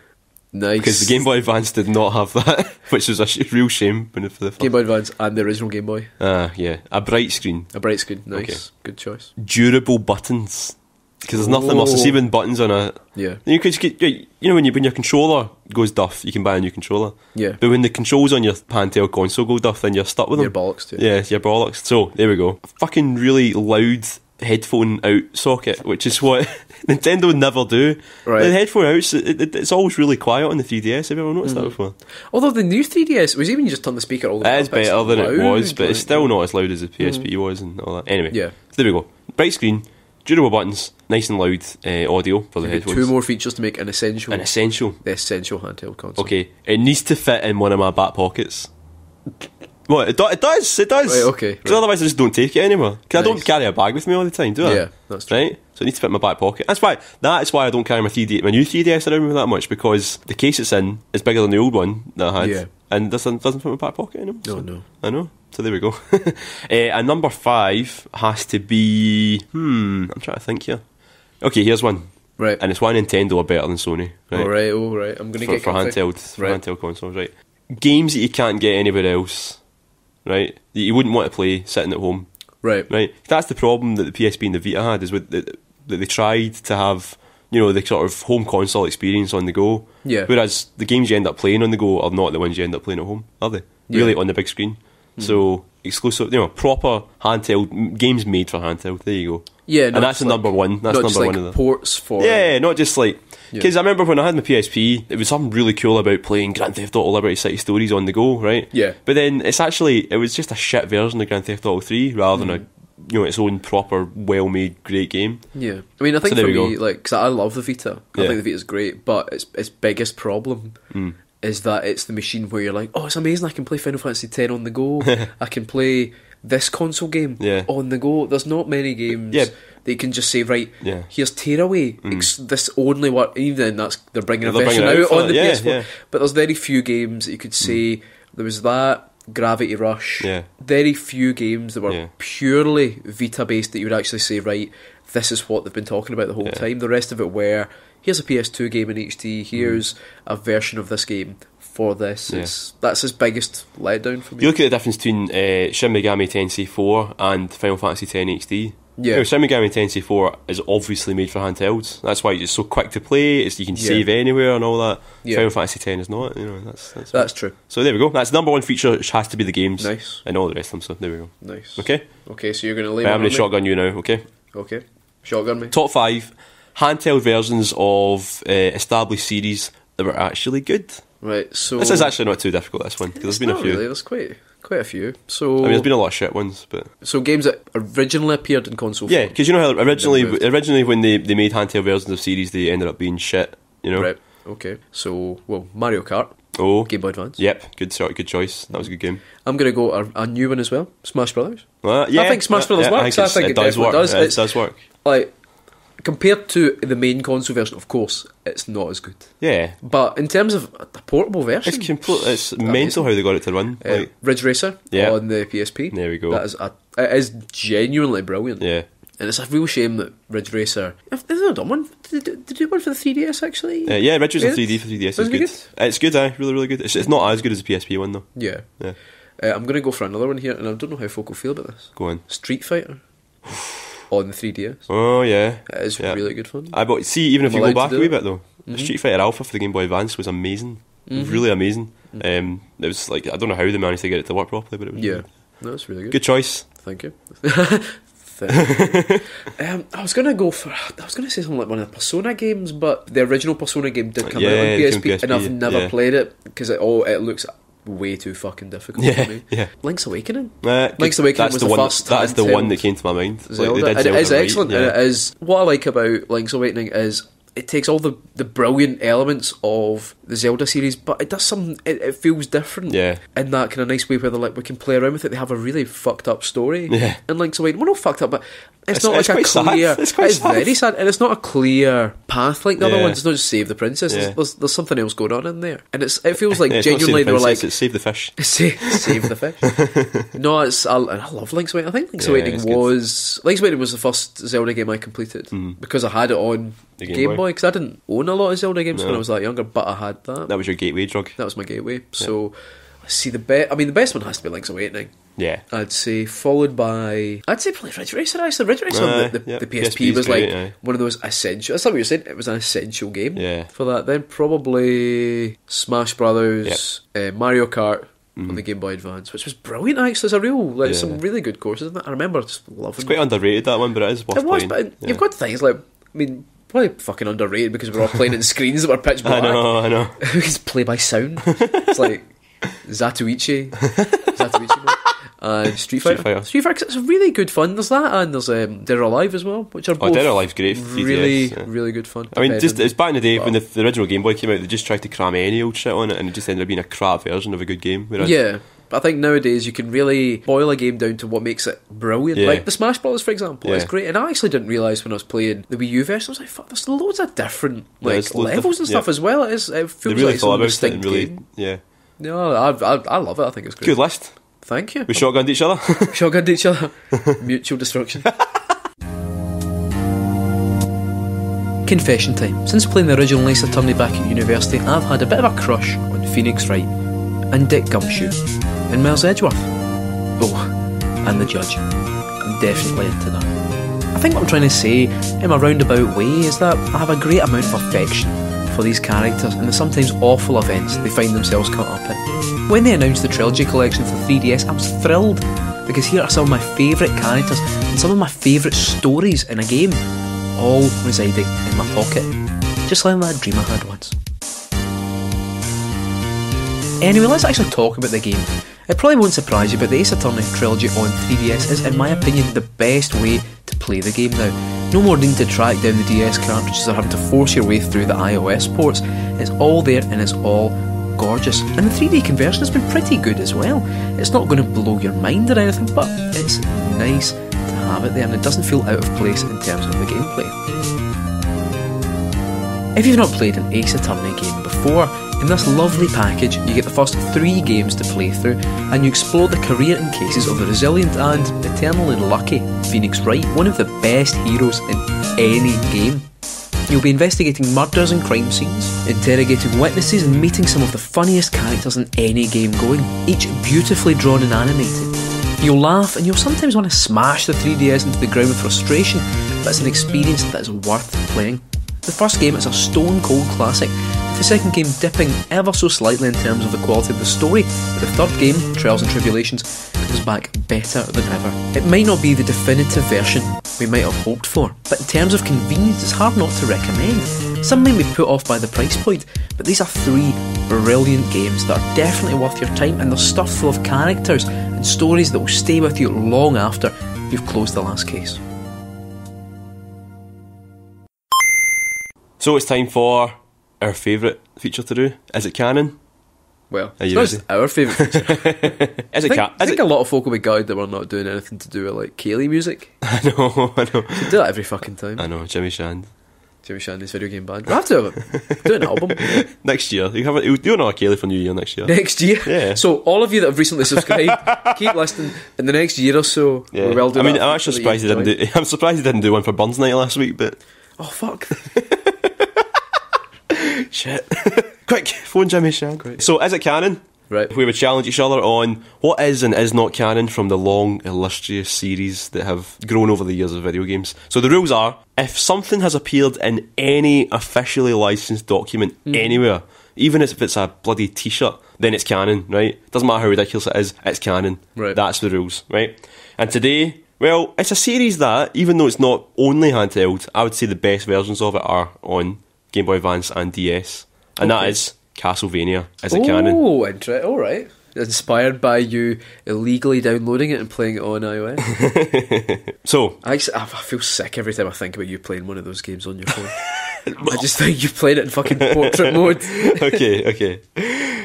Nice. Because the Game Boy Advance did not have that, which was a real shame. For the first. Game Boy Advance and the original Game Boy. Yeah, a bright screen. A bright screen, nice. Okay. Good choice. Durable buttons. Because there's nothing else. There's even buttons on a. Yeah. You could get, when your controller goes duff, you can buy a new controller. Yeah. But when the controls on your handheld console go duff, then you're stuck with them. Your bollocks too. Yeah, your bollocks. So there we go. A fucking really loud headphone out socket, which is what Nintendo never do. Right. The headphone out, it's always really quiet on the 3DS. Have you ever noticed that before? Although the new 3DS was even just turn the speaker all the way It up. is better than it loud, was, but it's still not as loud as the PSP was and all that. Anyway, Yeah. so there we go. Bright screen, durable buttons, nice and loud audio for the headphones. 2 more features to make an essential. The essential handheld console. Okay, it needs to fit in one of my back pockets. What? It does. Right, okay. Because otherwise I just don't take it anymore. Because I don't Nice. carry a bag with me all the time, do I? Yeah, that's true. Right? So it needs to fit in my back pocket. That is why I don't carry my new 3DS around with me that much, because the case it's in is bigger than the old one that I had. Yeah. And doesn't fit in my back pocket anymore. Oh, no. I know. So there we go. And number 5 has to be... I'm trying to think here. Okay, here's one. Right. And it's why Nintendo are better than Sony. Right? All right. I'm going to get for comfy. handheld consoles, right? Games that you can't get anywhere else, right? That you wouldn't want to play sitting at home, Right. right? That's the problem that the PSP and the Vita had, is that they tried to have, the sort of home console experience on the go. Yeah. Whereas the games you end up playing on the go are not the ones you end up playing at home, are they? Yeah. Really on the big screen. So exclusive, proper handheld games made for handheld. There you go. Yeah, and that's the number one. That's not number just like one of the ports for. Yeah, not just like. Yeah. Because I remember when I had my PSP, it was something really cool about playing Grand Theft Auto Liberty City Stories on the go, right? Yeah. But then it was just a shit version of Grand Theft Auto 3 rather than its own proper, well-made, great game. Yeah. I mean, I think So there for we me, go. like, because I love the Vita. I Yeah. think the Vita's great, but its biggest problem is that it's the machine where you're like, oh, it's amazing, I can play Final Fantasy X on the go. I can play this console game Yeah. on the go. There's not many games Yeah. that you can just say, right, Yeah. here's Tearaway. This only work. Even then, they're bringing a They're version bringing it out out on the for it, PS4. yeah. But there's very few games that you could say there was that. Gravity Rush. Yeah. Very few games that were Yeah. purely Vita based that you would actually say, right, this is what they've been talking about the whole Yeah. time. The rest of it were, here's a PS2 game in HD, here's a version of this game for this. Yeah. That's his biggest letdown for me. You look at the difference between Shin Megami Tensei IV and Final Fantasy X HD. Yeah. Shin Megami Tensei IV is obviously made for handhelds. That's why it's so quick to play. You can save anywhere and all that. Yeah. Final Fantasy X is not. That's true. So there we go. That's the number one feature, which has to be the games. Nice. And all the rest of them. So there we go. Nice. Okay. Okay, so you're going to lay I'm going to shotgun you now. Okay. Okay. Shotgun me. Top 5 handheld versions of established series that were actually good. Right, so... This is actually not too difficult, this one, because there's been a not few. Really, there's quite a few. So, I mean, there's been a lot of shit ones, but... So games that originally appeared in console. Yeah, because you know how originally Removed. when they made handheld versions of series, they ended up being shit, Right, okay. So, well, Mario Kart. Oh. Game Boy Advance. Yep, good choice. That was a good game. I'm going to go a new one as well. Smash Brothers. Yeah, I think Smash Brothers works. I think it does definitely work. does. It It's- does work. Like, compared to the main console version, of course, it's not as good. Yeah. But in terms of a portable version... It's mental how they got it to run. Like, Ridge Racer Yeah. on the PSP. There we go. It is genuinely brilliant. yeah. And it's a real shame that Ridge Racer... Have they not done one? Did they do one for the 3DS, actually? Yeah, Ridge Racer Yeah. 3D for 3DS is Wasn't it good. It's good, really, really good. It's not as good as the PSP one, though. Yeah. Yeah. I'm going to go for another one here, and I don't know how folk will feel about this. Go on. Street Fighter on the 3DS. Oh, yeah. It is Yeah. really good fun. Even if I'm you go allowed back to a do wee it. bit, though, the Street Fighter Alpha for the Game Boy Advance was amazing. Really amazing. It was like, I don't know how they managed to get it to work properly, but it was Yeah. really No, it's really good. good choice. Thank you. I was going to say something like one of the Persona games, but the original Persona game did come out on it came PSP, and I've PSP, never yeah. played it because it looks way too fucking difficult Yeah, for me. yeah. Link's Awakening? Link's Link's Awakening was the one. first That's the handheld one that came to my mind. Like, Zelda. they did And it is Zelda right, excellent, yeah. and it is... What I like about Link's Awakening is it takes all the brilliant elements of the Zelda series, but it does something. It feels different. Yeah. In that kind of nice way where they're like, we can play around with it. They have a really fucked up story. Yeah. And Link's Awakening, well, not fucked up, but it's not like a quite clear. sad. It's sad. Very sad, and it's not a clear path like the other Yeah. ones. It's not just save the princess. Yeah. There's something else going on in there, and it feels like It's not genuinely Save the they were like, Princess, it's Save the Fish. Save the fish. No, I love Link's Awakening. I think Link's Yeah, Awakening it's good. Link's Awakening was the first Zelda game I completed because I had it on The Game Game Boy, Boy. because I didn't own a lot of Zelda games when No. I was that younger, but I had that. That was your gateway drug. That was my gateway. So, let's see, the best one has to be Link's Awakening. Yeah. I'd say, followed by... I'd say probably Radge Racer, actually. Radge Racer on the yeah, PSP PSP is was great, like one of those essential... That's not what you're saying. It was an essential game Yeah. for that. Then probably Smash Brothers, Mario Kart on the Game Boy Advance, which was brilliant, actually. There's some really good courses in that. I remember just loving It's quite underrated, that one, but it is worth it was, playing. but you've got things like... I mean... Probably fucking underrated because we're all playing in screens that were pitch black. I know. We can play by sound. It's like Zatoichi mode. And Street Fighter. Street Fighter, 'cause it's really good fun. There's that, and there's Dead or Alive as well, which are both Dead or Alive's great for 3DS, really, yeah. really good fun. I mean, just it's back in the day But- when the original Game Boy came out, they just tried to cram any old shit on it, and it just ended up being a crap version of a good game. Whereas, Yeah, but I think nowadays you can really boil a game down to what makes it brilliant. Yeah. Like the Smash Brothers, for example, it's Yeah. great. And I actually didn't realise when I was playing the Wii U version, I was like, fuck, there's loads of different there's loads of levels and different- stuff as well. It feels they like really it's thought a about it distinct and really, game. yeah. No, I love it. I think it's great. Good list. Thank you. We shotgunned each other. Shotgunned each other. Mutual destruction. Confession time. Since playing the original Ace Attorney back at university, I've had a bit of a crush on Phoenix Wright and Dick Gumshoe and Miles Edgeworth. Oh, and the Judge. I'm definitely into that. I think what I'm trying to say in my roundabout way is that I have a great amount of affection for these characters and the sometimes awful events they find themselves caught up in. When they announced the Trilogy collection for 3DS, I was thrilled because here are some of my favourite characters and some of my favourite stories in a game, all residing in my pocket, just like that dream I had once. Anyway, let's actually talk about the game. It probably won't surprise you, but the Ace Attorney Trilogy on 3DS is, in my opinion, the best way to play the game now. No more need to track down the DS cartridges or having to force your way through the iOS ports. It's all there and it's all gorgeous. And the 3D conversion has been pretty good as well. It's not going to blow your mind or anything, but it's nice to have it there and it doesn't feel out of place in terms of the gameplay. If you've not played an Ace Attorney game before, in this lovely package you get the first 3 games to play through and you explore the career and cases of the resilient and eternally lucky Phoenix Wright, one of the best heroes in any game. You'll be investigating murders and crime scenes, interrogating witnesses and meeting some of the funniest characters in any game going, each beautifully drawn and animated. You'll laugh and you'll sometimes want to smash the 3DS into the ground with frustration, but it's an experience that is worth playing. The first game is a stone cold classic, with the second game dipping ever so slightly in terms of the quality of the story, but the third game, Trials and Tribulations, comes back better than ever. It might not be the definitive version we might have hoped for, but in terms of convenience it's hard not to recommend. Some may be put off by the price point, but these are 3 brilliant games that are definitely worth your time, and they're stuffed full of characters and stories that will stay with you long after you've closed the last case. So it's time for our favourite feature to do. Is it canon? Well, Are it's you not ready? just our favourite feature. Is it I think a lot of folk will be gutted that we're not doing anything to do with like Kaylee music. I know. We do that every fucking time. I know, Jimmy Shand. Jimmy Shandy's video game band. We'll have to do an album Next year. You'll do another Kaylee for New Year next year. next year. Yeah. So all of you that have recently subscribed, keep listening. In the next year or so, Yeah. we will do. I mean, that I'm actually feature surprised he that you didn't enjoy. do. I'm surprised he didn't do one for Burns Night last week. But Oh fuck! shit. Quick, phone Jimmy Shand. Great. So, is it canon? Right. We would challenge each other on what is and is not canon from the long, illustrious series that have grown over the years of video games. So the rules are, if something has appeared in any officially licensed document anywhere, even if it's a bloody t-shirt, then it's canon, right? Doesn't matter how ridiculous it is, it's canon. Right. That's the rules, right? And today, well, it's a series that, even though it's not only handheld, I would say the best versions of it are on Game Boy Advance and DS. And that is Castlevania. Is it canon? Oh, interesting. All right. Inspired by you illegally downloading it and playing it on iOS. So, I feel sick every time I think about you playing one of those games on your phone. I just think you're playing it in fucking portrait mode. Okay.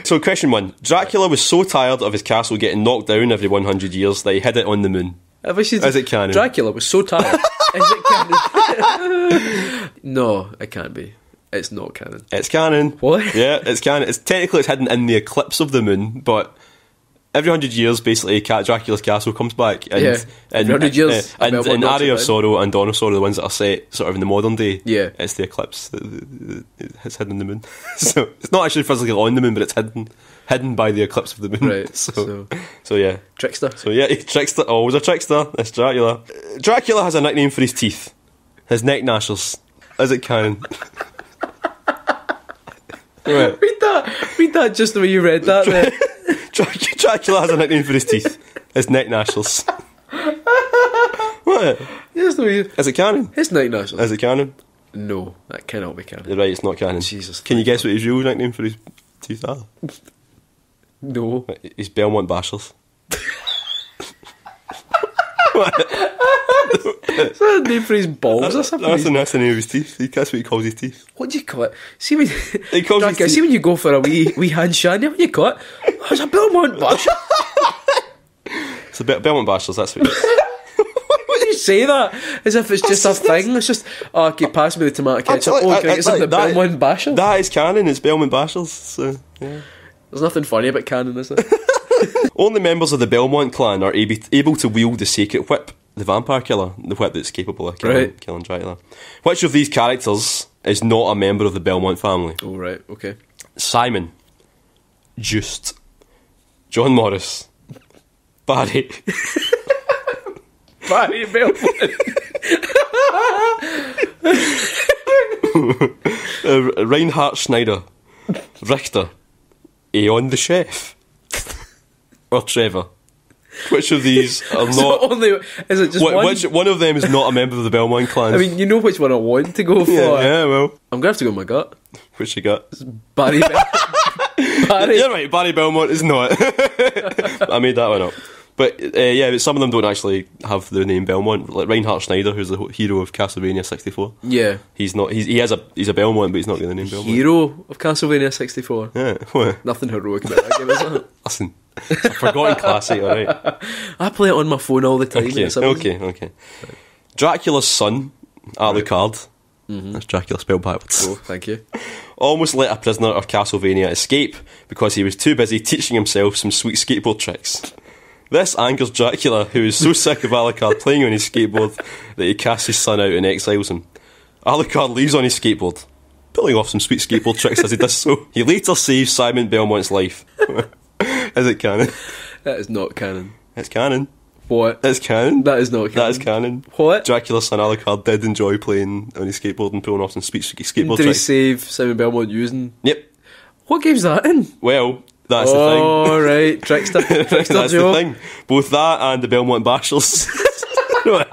So, question 1. Dracula was so tired of his castle getting knocked down every 100 years that he hid it on the moon. Is it canon? Dracula was so tired. Is it canon? No, it can't be. It's not canon. It's canon. What? Yeah, it's canon. It's hidden in the eclipse of the moon, but every 100 years, basically, Dracula's castle comes back. And, yeah, every 100 years. And in Aria of Sorrow and Dawn of Sorrow, the ones that are set sort of in the modern day, yeah, it's the eclipse. It's hidden in the moon. So it's not actually physically on the moon, but it's hidden by the eclipse of the moon. Right. So yeah. Trickster. So yeah, trickster. Always a trickster. It's Dracula. Dracula has a nickname for his teeth. His neck gnashers. Is it canon? Right. Read that just the way you read that there. Dracula has a nickname for his teeth. His neck gnashers. What? Just the way you... Is it canon? His neck gnashers. Is it canon? No, that cannot be canon. You're right, it's not canon. Jesus. Can you guess what his real nickname for his teeth are? No. He's Belmont Bashers. What? Is that a name for his balls or something? That's the name of his teeth. That's what he calls his teeth. What do you call it? See when Dracula, see when you go for a wee hand shandy, what do you call it? Oh, it's a Belmont Basher. It's a Belmont Bashers, that's what it is. Why do you say that? As if it's just a thing. It's just, oh, okay, pass me the tomato ketchup. Can I get some of the Belmont Basher? That is canon, it's Belmont Bashers. So, yeah. There's nothing funny about canon, is there? Only members of the Belmont clan are able to wield the sacred whip, the vampire killer, the whip that's capable of killing Dracula. Which of these characters is not a member of the Belmont family? Oh, right, okay. Simon. Just. John Morris. Barry. Barry Belmont. Reinhard Schneider. Richter. Aeon the Chef. Or Trevor. Which of these are not... Is it just one? Which one of them is not a member of the Belmont clan? I mean, you know which one I want to go for. Yeah, well. I'm going to have to go with my gut. Which you got? Barry Belmont. Barry. You're right, Barry Belmont is not. I made that one up. But but some of them don't actually have the name Belmont. Like Reinhard Schneider, who's the hero of Castlevania 64. Yeah. He's not. He's a Belmont, but he's not got the name Belmont. Hero of Castlevania 64. Yeah. What? Nothing heroic about that game, is it? Listen, it's a forgotten classic, alright. I play it on my phone all the time. Okay. Dracula's son, Alucard. That's Dracula spelled backwards. Oh, thank you. Almost let a prisoner of Castlevania escape because he was too busy teaching himself some sweet skateboard tricks. This angers Dracula, who is so sick of Alucard playing on his skateboard that he casts his son out and exiles him. Alucard leaves on his skateboard, pulling off some sweet skateboard tricks as he does so. He later saves Simon Belmont's life. Is it canon? That is not canon. It's canon. What? It's canon. That is not canon. That is canon. What? Dracula's son Alucard did enjoy playing on his skateboard and pulling off some sweet skateboard Did tricks. he save Simon Belmont using... Yep. What game's that in? Well, that's the thing. Oh, right. Trickster That's Joe. the thing. Both that and the Belmont Bashers. What?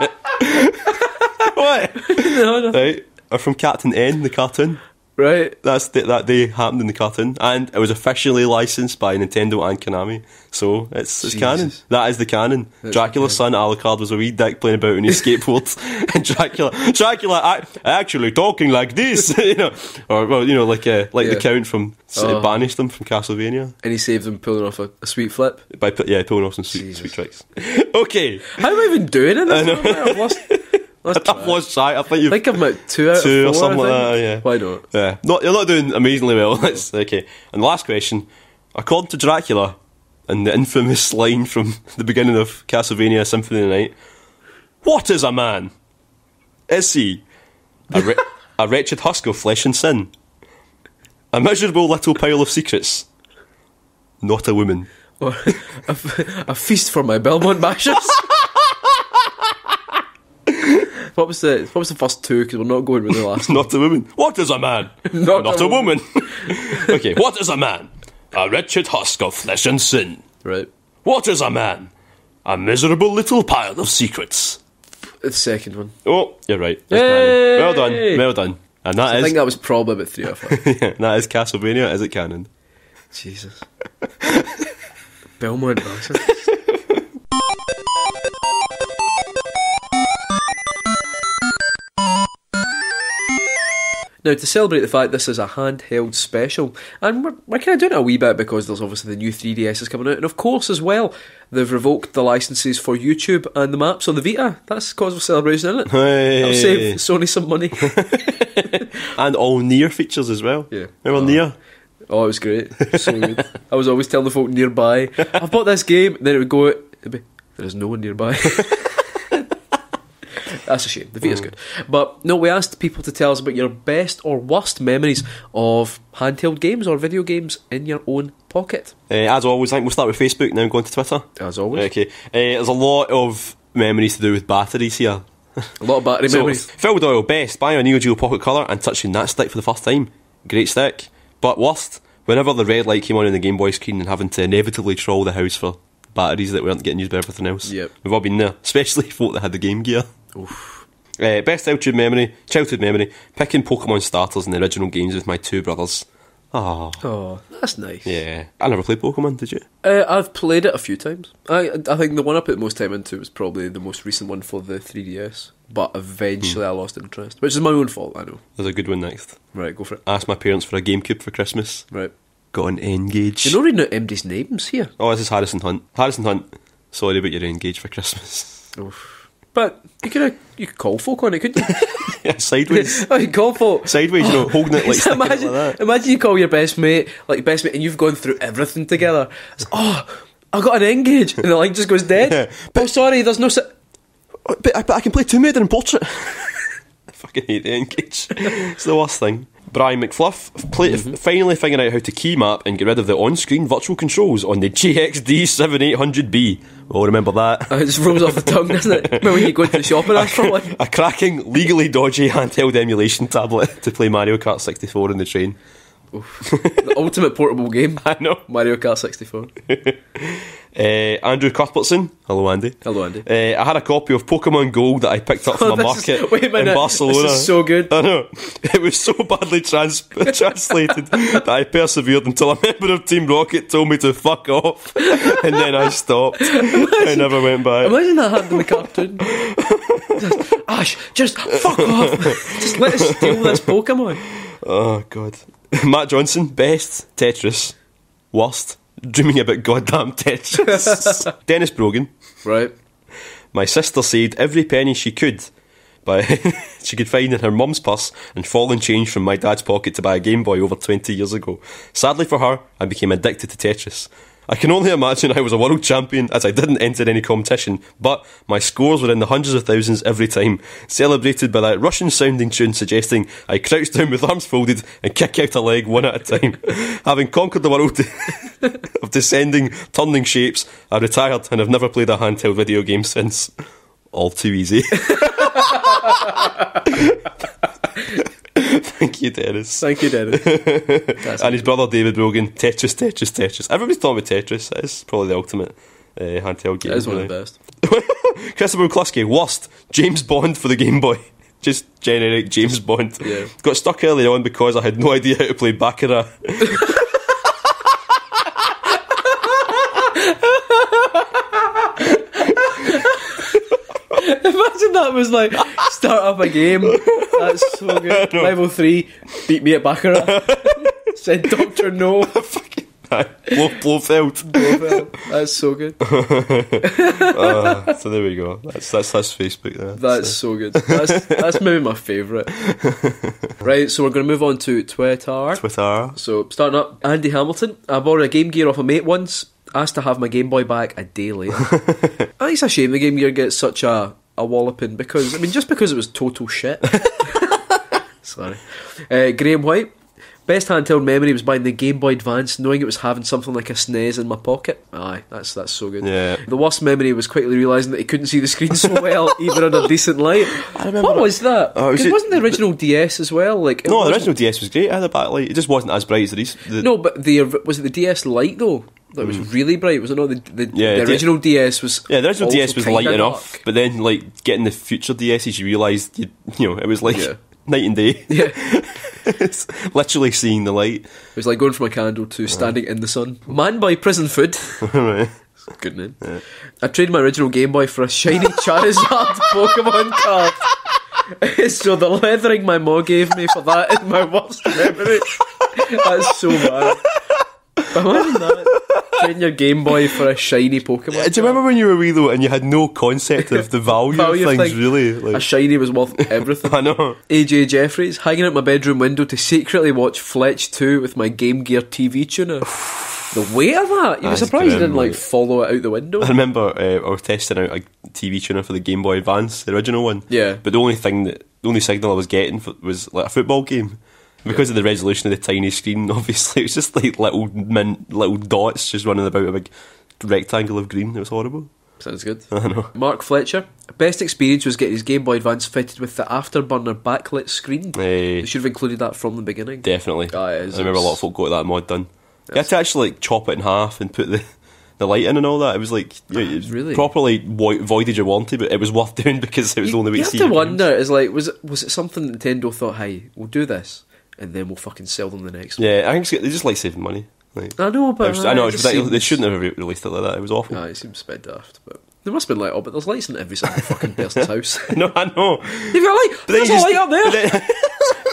No. Right. Are from Captain N, the cartoon. Right. That day happened in the cartoon, and it was officially licensed by Nintendo and Konami. So it's canon. That is the canon. That's Dracula's son Alucard was a wee dick playing about on his skateboard, and Dracula actually talking like this, like the Count from banished them from Castlevania, And he saved them pulling off a sweet flip. by pulling off some sweet tricks. Okay, How am I even doing it? I know. I've lost I've lost sight. I think I think I'm at 2 out of 4. or something I like think. that. Yeah. Why not? Yeah, you're not doing amazingly well. That's okay. And the last question, according to Dracula, and the infamous line from the beginning of Castlevania Symphony of the Night, what is a man? Is he a wretched husk of flesh and sin? A miserable little pile of secrets? Not a woman. Or a feast for my Belmont Bashers. What was the first two? Because we're not going with the last one. Not a woman. What is a man? Not a woman. Okay, what is a man? A wretched husk of flesh and sin. Right. What is a man? A miserable little pile of secrets. The second one. Oh, you're right. That's canon. Well done. And that I think that was probably about 3 or 5. yeah, that is Castlevania. Is it canon? Jesus. Belmont Bashers. Now, to celebrate the fact this is a handheld special, and we're kind of doing it a wee bit because there's obviously the new 3DS is coming out, and of course as well, they've revoked the licenses for YouTube and the maps on the Vita. That's cause of celebration, isn't it? Hey. That'll save Sony some money. And all Nier features as well. Yeah. Remember Nier? Oh, it was great. So good. I was always telling the folk nearby, I've bought this game, and then it would go, it'd be, there's no one nearby. That's a shame. The Vita's good. But no, we asked people to tell us about your best or worst memories of handheld games or video games in your own pocket. As always, I think we'll start with Facebook, now going to Twitter. As always. Okay. There's a lot of memories to do with batteries here. A lot of battery memories. Phil Doyle, best, buying a Neo Geo Pocket Colour and touching that stick for the first time. Great stick. But worst, whenever the red light came on the Game Boy screen and having to inevitably trawl the house for batteries that weren't getting used by everything else. Yep. We've all been there, especially folk that had the Game Gear. Oof. Best childhood memory, picking Pokemon starters in the original games with my two brothers. Oh, that's nice. Yeah. I never played Pokemon, did you? I've played it a few times. I think the one I put most time into was probably the most recent one for the 3DS. But eventually I lost interest, which is my own fault, I know. There's a good one next. Right, go for it. Asked my parents for a GameCube for Christmas. Right. Got an N-Gage. You're not reading out MD's names here. Oh, this is Harrison Hunt. Harrison Hunt, sorry about your N-Gage for Christmas. Oof. But you could call folk on it, couldn't you? Yeah, sideways. Oh, you call folk. Sideways, you know, holding it like sticking it like that. Imagine you call your best mate, and you've gone through everything together. It's, I got an N-Gage, and the line just goes dead. Yeah, but sorry, there's no... But I can play Tomb Raider and Portrait. I fucking hate the N-Gage. It's the worst thing. Brian McFluff finally figured out how to key map and get rid of the on-screen virtual controls on the GXD 7800B. Oh, remember that? It just rolls off the tongue, doesn't it? Remember when you go to the shop and ask for one? A cracking, legally dodgy handheld emulation tablet to play Mario Kart 64 in the train. Oof. The ultimate portable game. I know. Mario Kart 64. Andrew Cuthbertson. Hello, Andy. Hello, Andy. I had a copy of Pokemon Gold that I picked up from a market in Barcelona. This is so good. I know. It was so badly translated that I persevered until a member of Team Rocket told me to fuck off, and then I stopped. I never went back. Imagine that happened in the cartoon. Ash, just fuck off. Just let us steal this Pokemon. Oh, God. Matt Johnson, best, Tetris. Worst, dreaming about goddamn Tetris. Dennis Brogan. Right. My sister saved every penny she could find in her mum's purse and fallen change from my dad's pocket to buy a Game Boy over 20 years ago. Sadly for her, I became addicted to Tetris. I can only imagine I was a world champion as I didn't enter any competition, but my scores were in the hundreds of thousands every time, celebrated by that Russian-sounding tune suggesting I crouch down with arms folded and kick out a leg one at a time. Having conquered the world of descending, turning shapes, I retired and have never played a handheld video game since. All too easy. Thank you, Dennis. Thank you, Dennis. And his brother David Brogan, Tetris. Everybody's talking about Tetris. It is probably the ultimate handheld game. It is one of the best. Christopher McCluskey, worst, James Bond for the Game Boy. Just generic James Bond. Yeah. Got stuck early on because I had no idea how to play Baccarat. Imagine that was like, start up a game. That's so good. Level 3, beat me at Baccarat. Said Dr. No. Blofeld. That's so good. So there we go. That's Facebook there. That's so good. That's maybe my favourite. Right, so we're going to move on to Twitter. So starting up, Andy Hamilton. I borrowed a Game Gear off a mate once. Asked to have my Game Boy back a day later. I think it's a shame the Game Gear gets such a walloping because, just because it was total shit. Sorry. Graham White. Best handheld memory was buying the Game Boy Advance, knowing it was having something like a SNES in my pocket. Aye, that's so good. Yeah. The worst memory was quickly realising that he couldn't see the screen so well, even under decent light. I remember. What was that? Wasn't the original DS as well? The original DS was great. I had a backlight. It just wasn't as bright as No, but was it the DS Lite though? That was really bright. Was it not the original DS was? Yeah, the original DS was light enough, but then getting the future DSs, you realised it was like night and day. Yeah. It's literally seeing the light. It was like going from a candle to standing in the sun. Man by Prison Food. Right. Good name. Yeah. I traded my original Game Boy for a shiny Charizard Pokemon card. So the leathering my mom gave me for that is my worst memory. That's so bad. Imagine that. Trading your Game Boy for a shiny Pokemon. Do you remember when you were wee though and you had no concept of the value of things really? Like, a shiny was worth everything. I know. AJ Jeffries, hanging out my bedroom window to secretly watch Fletch 2 with my Game Gear TV tuner. The weight of that! You'd be surprised you didn't like follow it out the window. I remember I was testing out a TV tuner for the Game Boy Advance, the original one. Yeah. But the only signal I was getting was like a football game. Because of the resolution of the tiny screen, obviously, it was just like little dots just running about a big rectangle of green. It was horrible. Sounds good. I know. Mark Fletcher, best experience was getting his Game Boy Advance fitted with the Afterburner backlit screen. They should have included that from the beginning. Definitely. I remember a lot of folk got that mod done. You had to actually like chop it in half and put the light in and all that. It was like really properly voided your warranty, but it was worth doing because it was the only way to see it. You have to wonder, is like, was it something Nintendo thought, hey, we'll do this and then we'll fucking sell them the next one? Yeah, I think they just like saving money. Like, I know, but I know it's ridiculous. They shouldn't have released it like that. It was awful. It seems a bit daft, but there must have been like, oh, but there's lights in every single fucking person's house. No, I know. You've got a light. There's a light up there.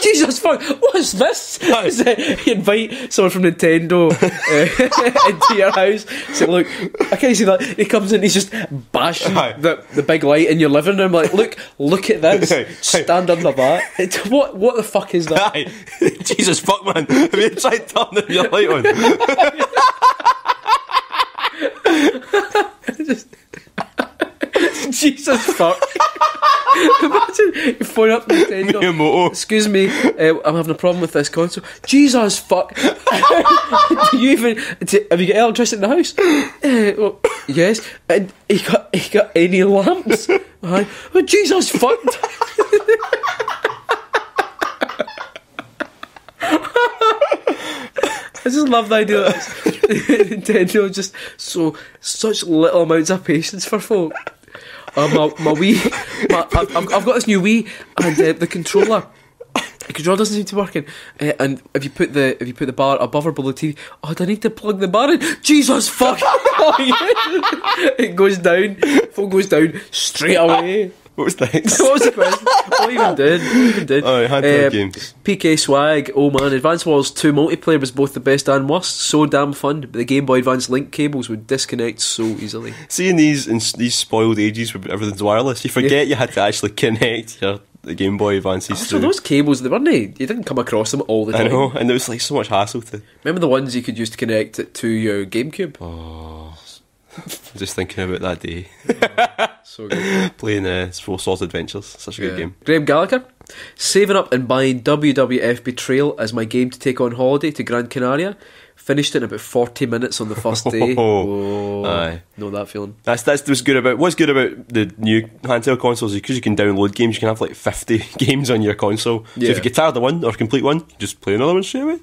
Jesus fuck! What is this? You invite someone from Nintendo into your house. Say, look, I can't see that. He comes in, he's just bashing the big light in your living room. Like, look at this. Stand under that. What the fuck is that? Jesus fuck, man! Have you tried turning your light on? Jesus fuck. Imagine you phone up Nintendo. Miyamoto. Excuse me, I'm having a problem with this console. Jesus fuck. Have you got electricity in the house? Well, yes. And he got any lamps? Oh, Jesus fuck. I just love the idea that Nintendo just such little amounts of patience for folk. My Wii, I've got this new Wii, and the controller doesn't seem to be working. And if you put the bar above or below the TV, do I need to plug the bar in? Jesus fuck! It goes down. Phone goes down straight away. What was next? What was the question? What even did? Oh, handheld games. PK Swag. Oh man, Advance Wars 2 multiplayer was both the best and worst. So damn fun, but the Game Boy Advance link cables would disconnect so easily. See, in these spoiled ages where everything's wireless, you forget you had to actually connect the Game Boy Advances through. Those cables, you didn't come across them all the time. I know, and there was like so much hassle to. Remember the ones you could use to connect it to your GameCube? Oh, just thinking about that day. So good. Playing Swords Adventures, such a good game. Graham Gallagher, saving up and buying WWF Betrayal as my game to take on holiday to Gran Canaria. Finished it in about 40 minutes on the first day. Aye. Know that feeling. That's what's good about the new handheld consoles is because you can download games. You can have like 50 games on your console. So if you get tired of one or complete one, you just play another one straight away.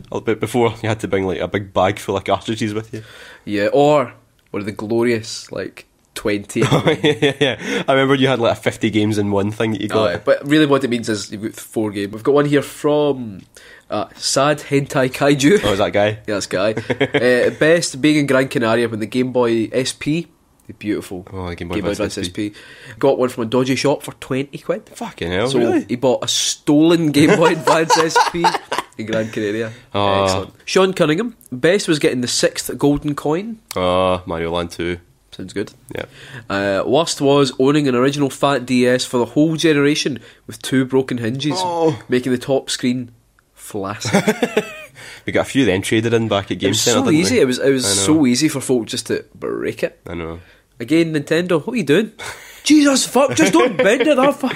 But before you had to bring like a big bag full of cartridges with you. Yeah, or the glorious like 20. Yeah. I remember you had like 50 games in one thing that you got. But really what it means is you've got 4 games. We've got one here from Sad Hentai Kaiju. Oh, is that guy? Yeah, that's guy. Best being in Gran Canaria when the Game Boy SP, the beautiful Game Boy Advance SP, got one from a dodgy shop for 20 quid. Fucking hell, so really? He bought a stolen Game Boy Advance SP in Gran Canaria. Excellent. Sean Cunningham, best was getting the 6th golden coin. Mario Land 2. Sounds good. Yeah. Worst was owning an original fat DS for the whole generation with 2 broken hinges, making the top screen flaccid. We got a few then traded in back at Game Centre. It was so easy. It was so easy for folk just to break it. I know. Again, Nintendo, what are you doing? Jesus fuck! Just don't bend it that far.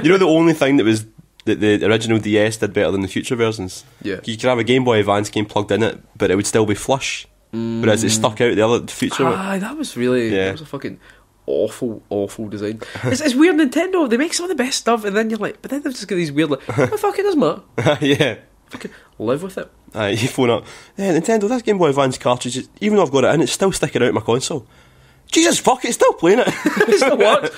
You know the only thing that the original DS did better than the future versions. Yeah. You could have a Game Boy Advance game plugged in it, but it would still be flush. Whereas it stuck out the future. That was really that was a fucking awful design. It's weird. Nintendo, they make some of the best stuff, and then you're like, but then they've just got these weird like, oh fuck, it doesn't matter. Yeah. Fucking live with it. You phone up, Nintendo, that Game Boy Advance cartridge, even though I've got it in, it's still sticking out my console. Jesus fuck, it's still playing it. It still works.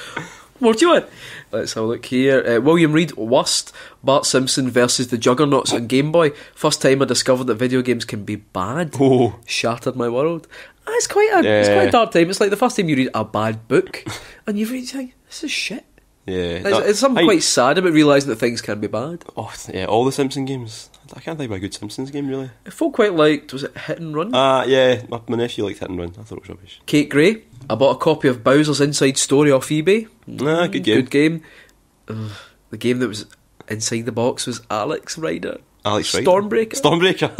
What do you want? Let's have a look here. William Reed, worst. Bart Simpson versus the Juggernauts on Game Boy. First time I discovered that video games can be bad. Shattered my world. It's quite a dark time. It's like the first time you read a bad book and you think, this is shit. It's something quite sad about realising that things can be bad. Oh, yeah, all the Simpson games. I can't think of a good Simpsons game, really. I folk quite liked, was it Hit and Run? Yeah, my nephew liked Hit and Run. I thought it was rubbish. Kate Gray. I bought a copy of Bowser's Inside Story off eBay. Good game. Good game. The game that was inside the box was Alex Rider. Alex Rider? Stormbreaker.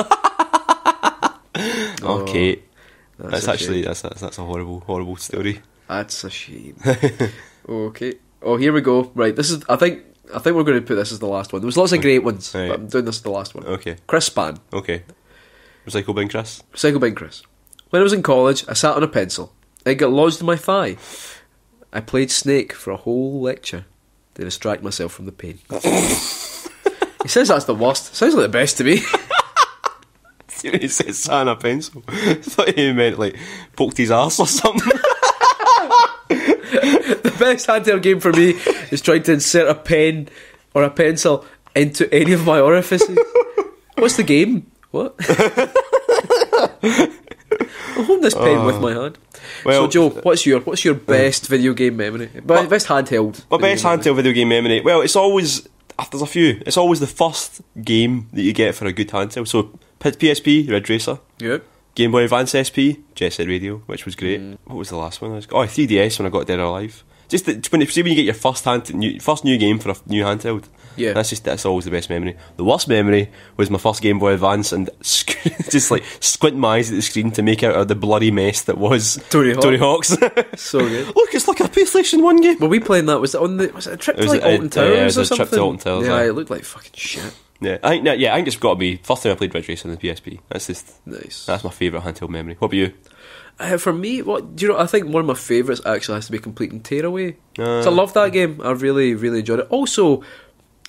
Oh, Kate. That's actually that's a horrible story. That's a shame. Okay. Oh, here we go. Right, this is. I think we're going to put this as the last one. There was lots of great ones, right, but I'm doing this as the last one. Okay. Chris Span. Okay. Recycle bin Chris. Recycle bin Chris. When I was in college, I sat on a pencil. It got lodged in my thigh. I played Snake for a whole lecture to distract myself from the pain. He says that's the worst. Sounds like the best to me. See when he says sat on a pencil, I thought he meant like poked his arse or something. The best handheld game for me is trying to insert a pen or a pencil into any of my orifices. What's the game? What? I'll hold this pen with my hand. Well, so Joe, what's your best video game memory? Best handheld. My best handheld video game memory. Well, it's always there's a few. It's always the first game that you get for a good handheld. So PSP, Radge Racer. Yeah. Game Boy Advance SP, Jet Set Radio, which was great. What was the last one? 3DS when I got Dead or Alive. Just when you get your first new game for a new handheld. Yeah, that's always the best memory. The worst memory was my first Game Boy Advance and just like squinting my eyes at the screen to make out of the blurry mess that was Tony Hawk's. So good. Look, it's like a PlayStation 1 game. Were we playing that? Was it a trip to like Alton Towers or something? Trip to Alton Towers. Yeah, it looked like fucking shit. Yeah, I think it's got to be first time I played Radge Racer on the PSP. That's just nice. That's my favourite handheld memory. What about you? For me, I think one of my favourites actually has to be Complete and Tearaway. So I love that game. I really, really enjoyed it. Also,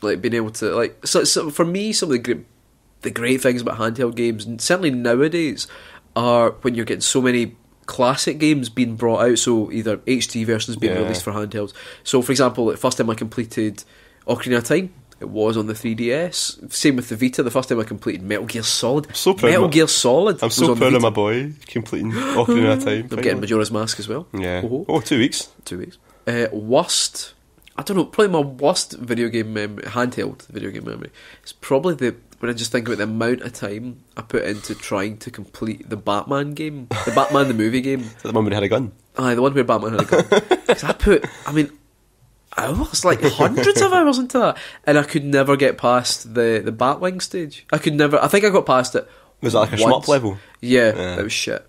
like being able to so for me, some of the great things about handheld games, and certainly nowadays, are when you're getting so many classic games being brought out. So either HD versions being released for handhelds. So for example, the first time I completed Ocarina of Time, it was on the 3DS. Same with the Vita. The first time I completed Metal Gear Solid. I'm so proud Metal Gear Solid. I'm so proud of my boy completing Ocarina of Time. I'm getting Majora's Mask as well. Yeah. 2 weeks. 2 weeks. Worst. I don't know. Probably my worst video game memory, handheld video game memory, is probably when I just think about the amount of time I put into trying to complete the Batman game, the Batman the movie game. Is that the one where he had a gun? Aye, the one where Batman had a gun. Because hours, like hundreds of hours into that, and I could never get past the Batwing stage. I think I got past it. Was that like a shmup level? Yeah, it was shit.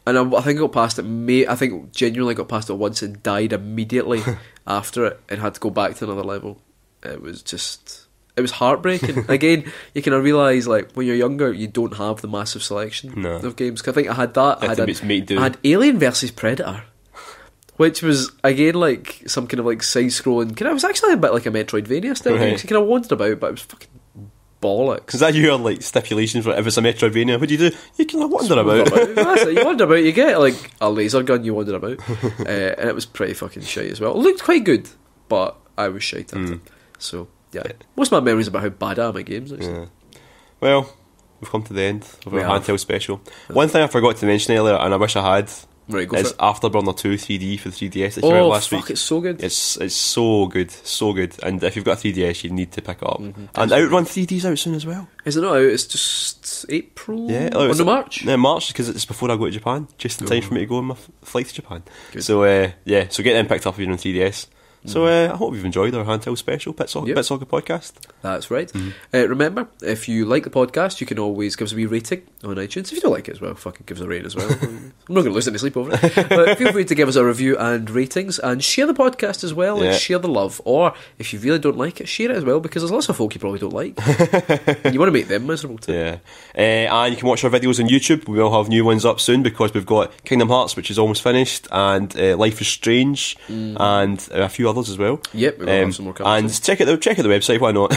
And I think I got past it. I think genuinely got past it once and died immediately after it, and had to go back to another level. It was heartbreaking. Again, you can realise like when you're younger, you don't have the massive selection of games. 'Cause I think I had that. I had Alien versus Predator. Which was, again, like some kind of like side-scrolling. It was actually a bit like a Metroidvania style game. So you kind of wandered about, but it was fucking bollocks. Is that your like stipulation for if it's a Metroidvania? What do? You can wander about. That's it. You wander about. You get like a laser gun. You wander about, and it was pretty fucking shite as well. It looked quite good, but I was shite at it. So yeah, most of my memories about how bad I am at games. Actually. Yeah. Well, we've come to the end of our handheld special. One thing I forgot to mention earlier, and I wish I had. Right, is Afterburner 2 3D for the 3DS that came out last week. It's so good. It's so good. And if you've got a 3DS, you need to pick it up. And Outrun 3D's out soon as well. Is it not out? It's just April? Yeah, or March? No, March, because it's before I go to Japan. Just in time for me to go on my flight to Japan. Good. So so get them picked up if you're on 3DS. So I hope you've enjoyed our handheld special Bit Soccer podcast. That's right. Remember, if you like the podcast, you can always give us a wee rating on iTunes. If you don't like it as well, fucking give us a rating as well. I'm not going to lose any sleep over it. But feel free to give us a review and ratings, and share the podcast as well, and share the love. Or if you really don't like it, share it as well, because there's lots of folk you probably don't like. And you want to make them miserable too. Yeah. And you can watch our videos on YouTube. We will have new ones up soon, because we've got Kingdom Hearts, which is almost finished, and Life is Strange, and a few others as well. Yep, we'll have some more coming. And check out the website, why not?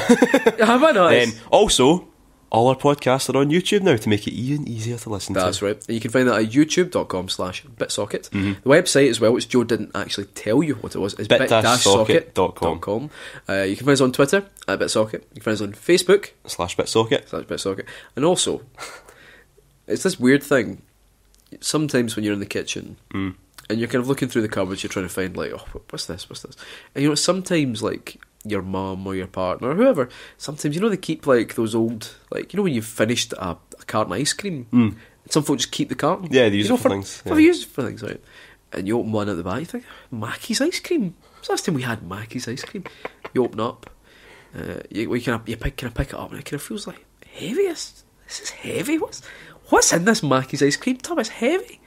Why not? Also, all our podcasts are on YouTube now to make it even easier to listen to. That's right. And you can find that at youtube.com/bitsocket. The website as well, which Joe didn't actually tell you what it was, is bit-socket.com. You can find us on Twitter at bitsocket. You can find us on Facebook /bitsocket. And also, it's this weird thing. Sometimes when you're in the kitchen and you're kind of looking through the cupboards, you're trying to find, like, oh, what's this? And, you know, sometimes, like, your mum or your partner or whoever, sometimes, you know, they keep, like, those old, like, you know, when you've finished a carton of ice cream, and some folk just keep the carton. Yeah, they use it for things. They use it for things, right? And you open one at the back, you think, Mackie's ice cream. What's the last time we had Mackie's ice cream? You open up, you pick it up, and it kind of feels like heavy. This is heavy. What's in this Mackie's ice cream tub? It's heavy.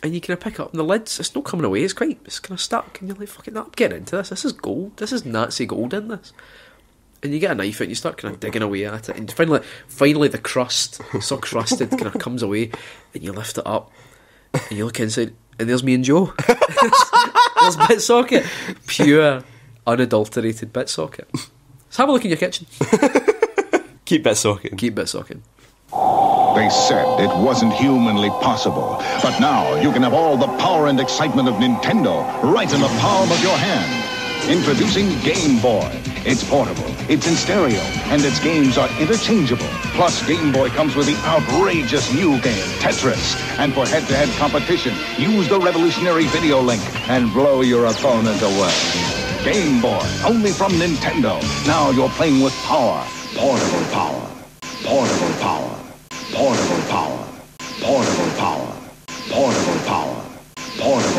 And you kind of pick it up, and the lid's, it's not coming away. It's kind of stuck, and you're like, fucking, I'm getting into this. This is gold. This is Nazi gold in this. And you get a knife out, and you start kind of digging away at it, and finally the crust, it's all crusted, kind of comes away, and you lift it up, and you look inside, and there's me and Joe. There's BitSocket. Pure, unadulterated BitSocket. Let's have a look in your kitchen. Keep BitSocket. Keep BitSocket. They said it wasn't humanly possible, but now you can have all the power and excitement of Nintendo right in the palm of your hand. Introducing Game Boy. It's portable, it's in stereo, and its games are interchangeable. Plus, Game Boy comes with the outrageous new game, Tetris. And for head-to-head competition, use the revolutionary video link and blow your opponent away. Game Boy, only from Nintendo. Now you're playing with power. Portable power. Portable power. Portable power. Portable power. Portable power. Portable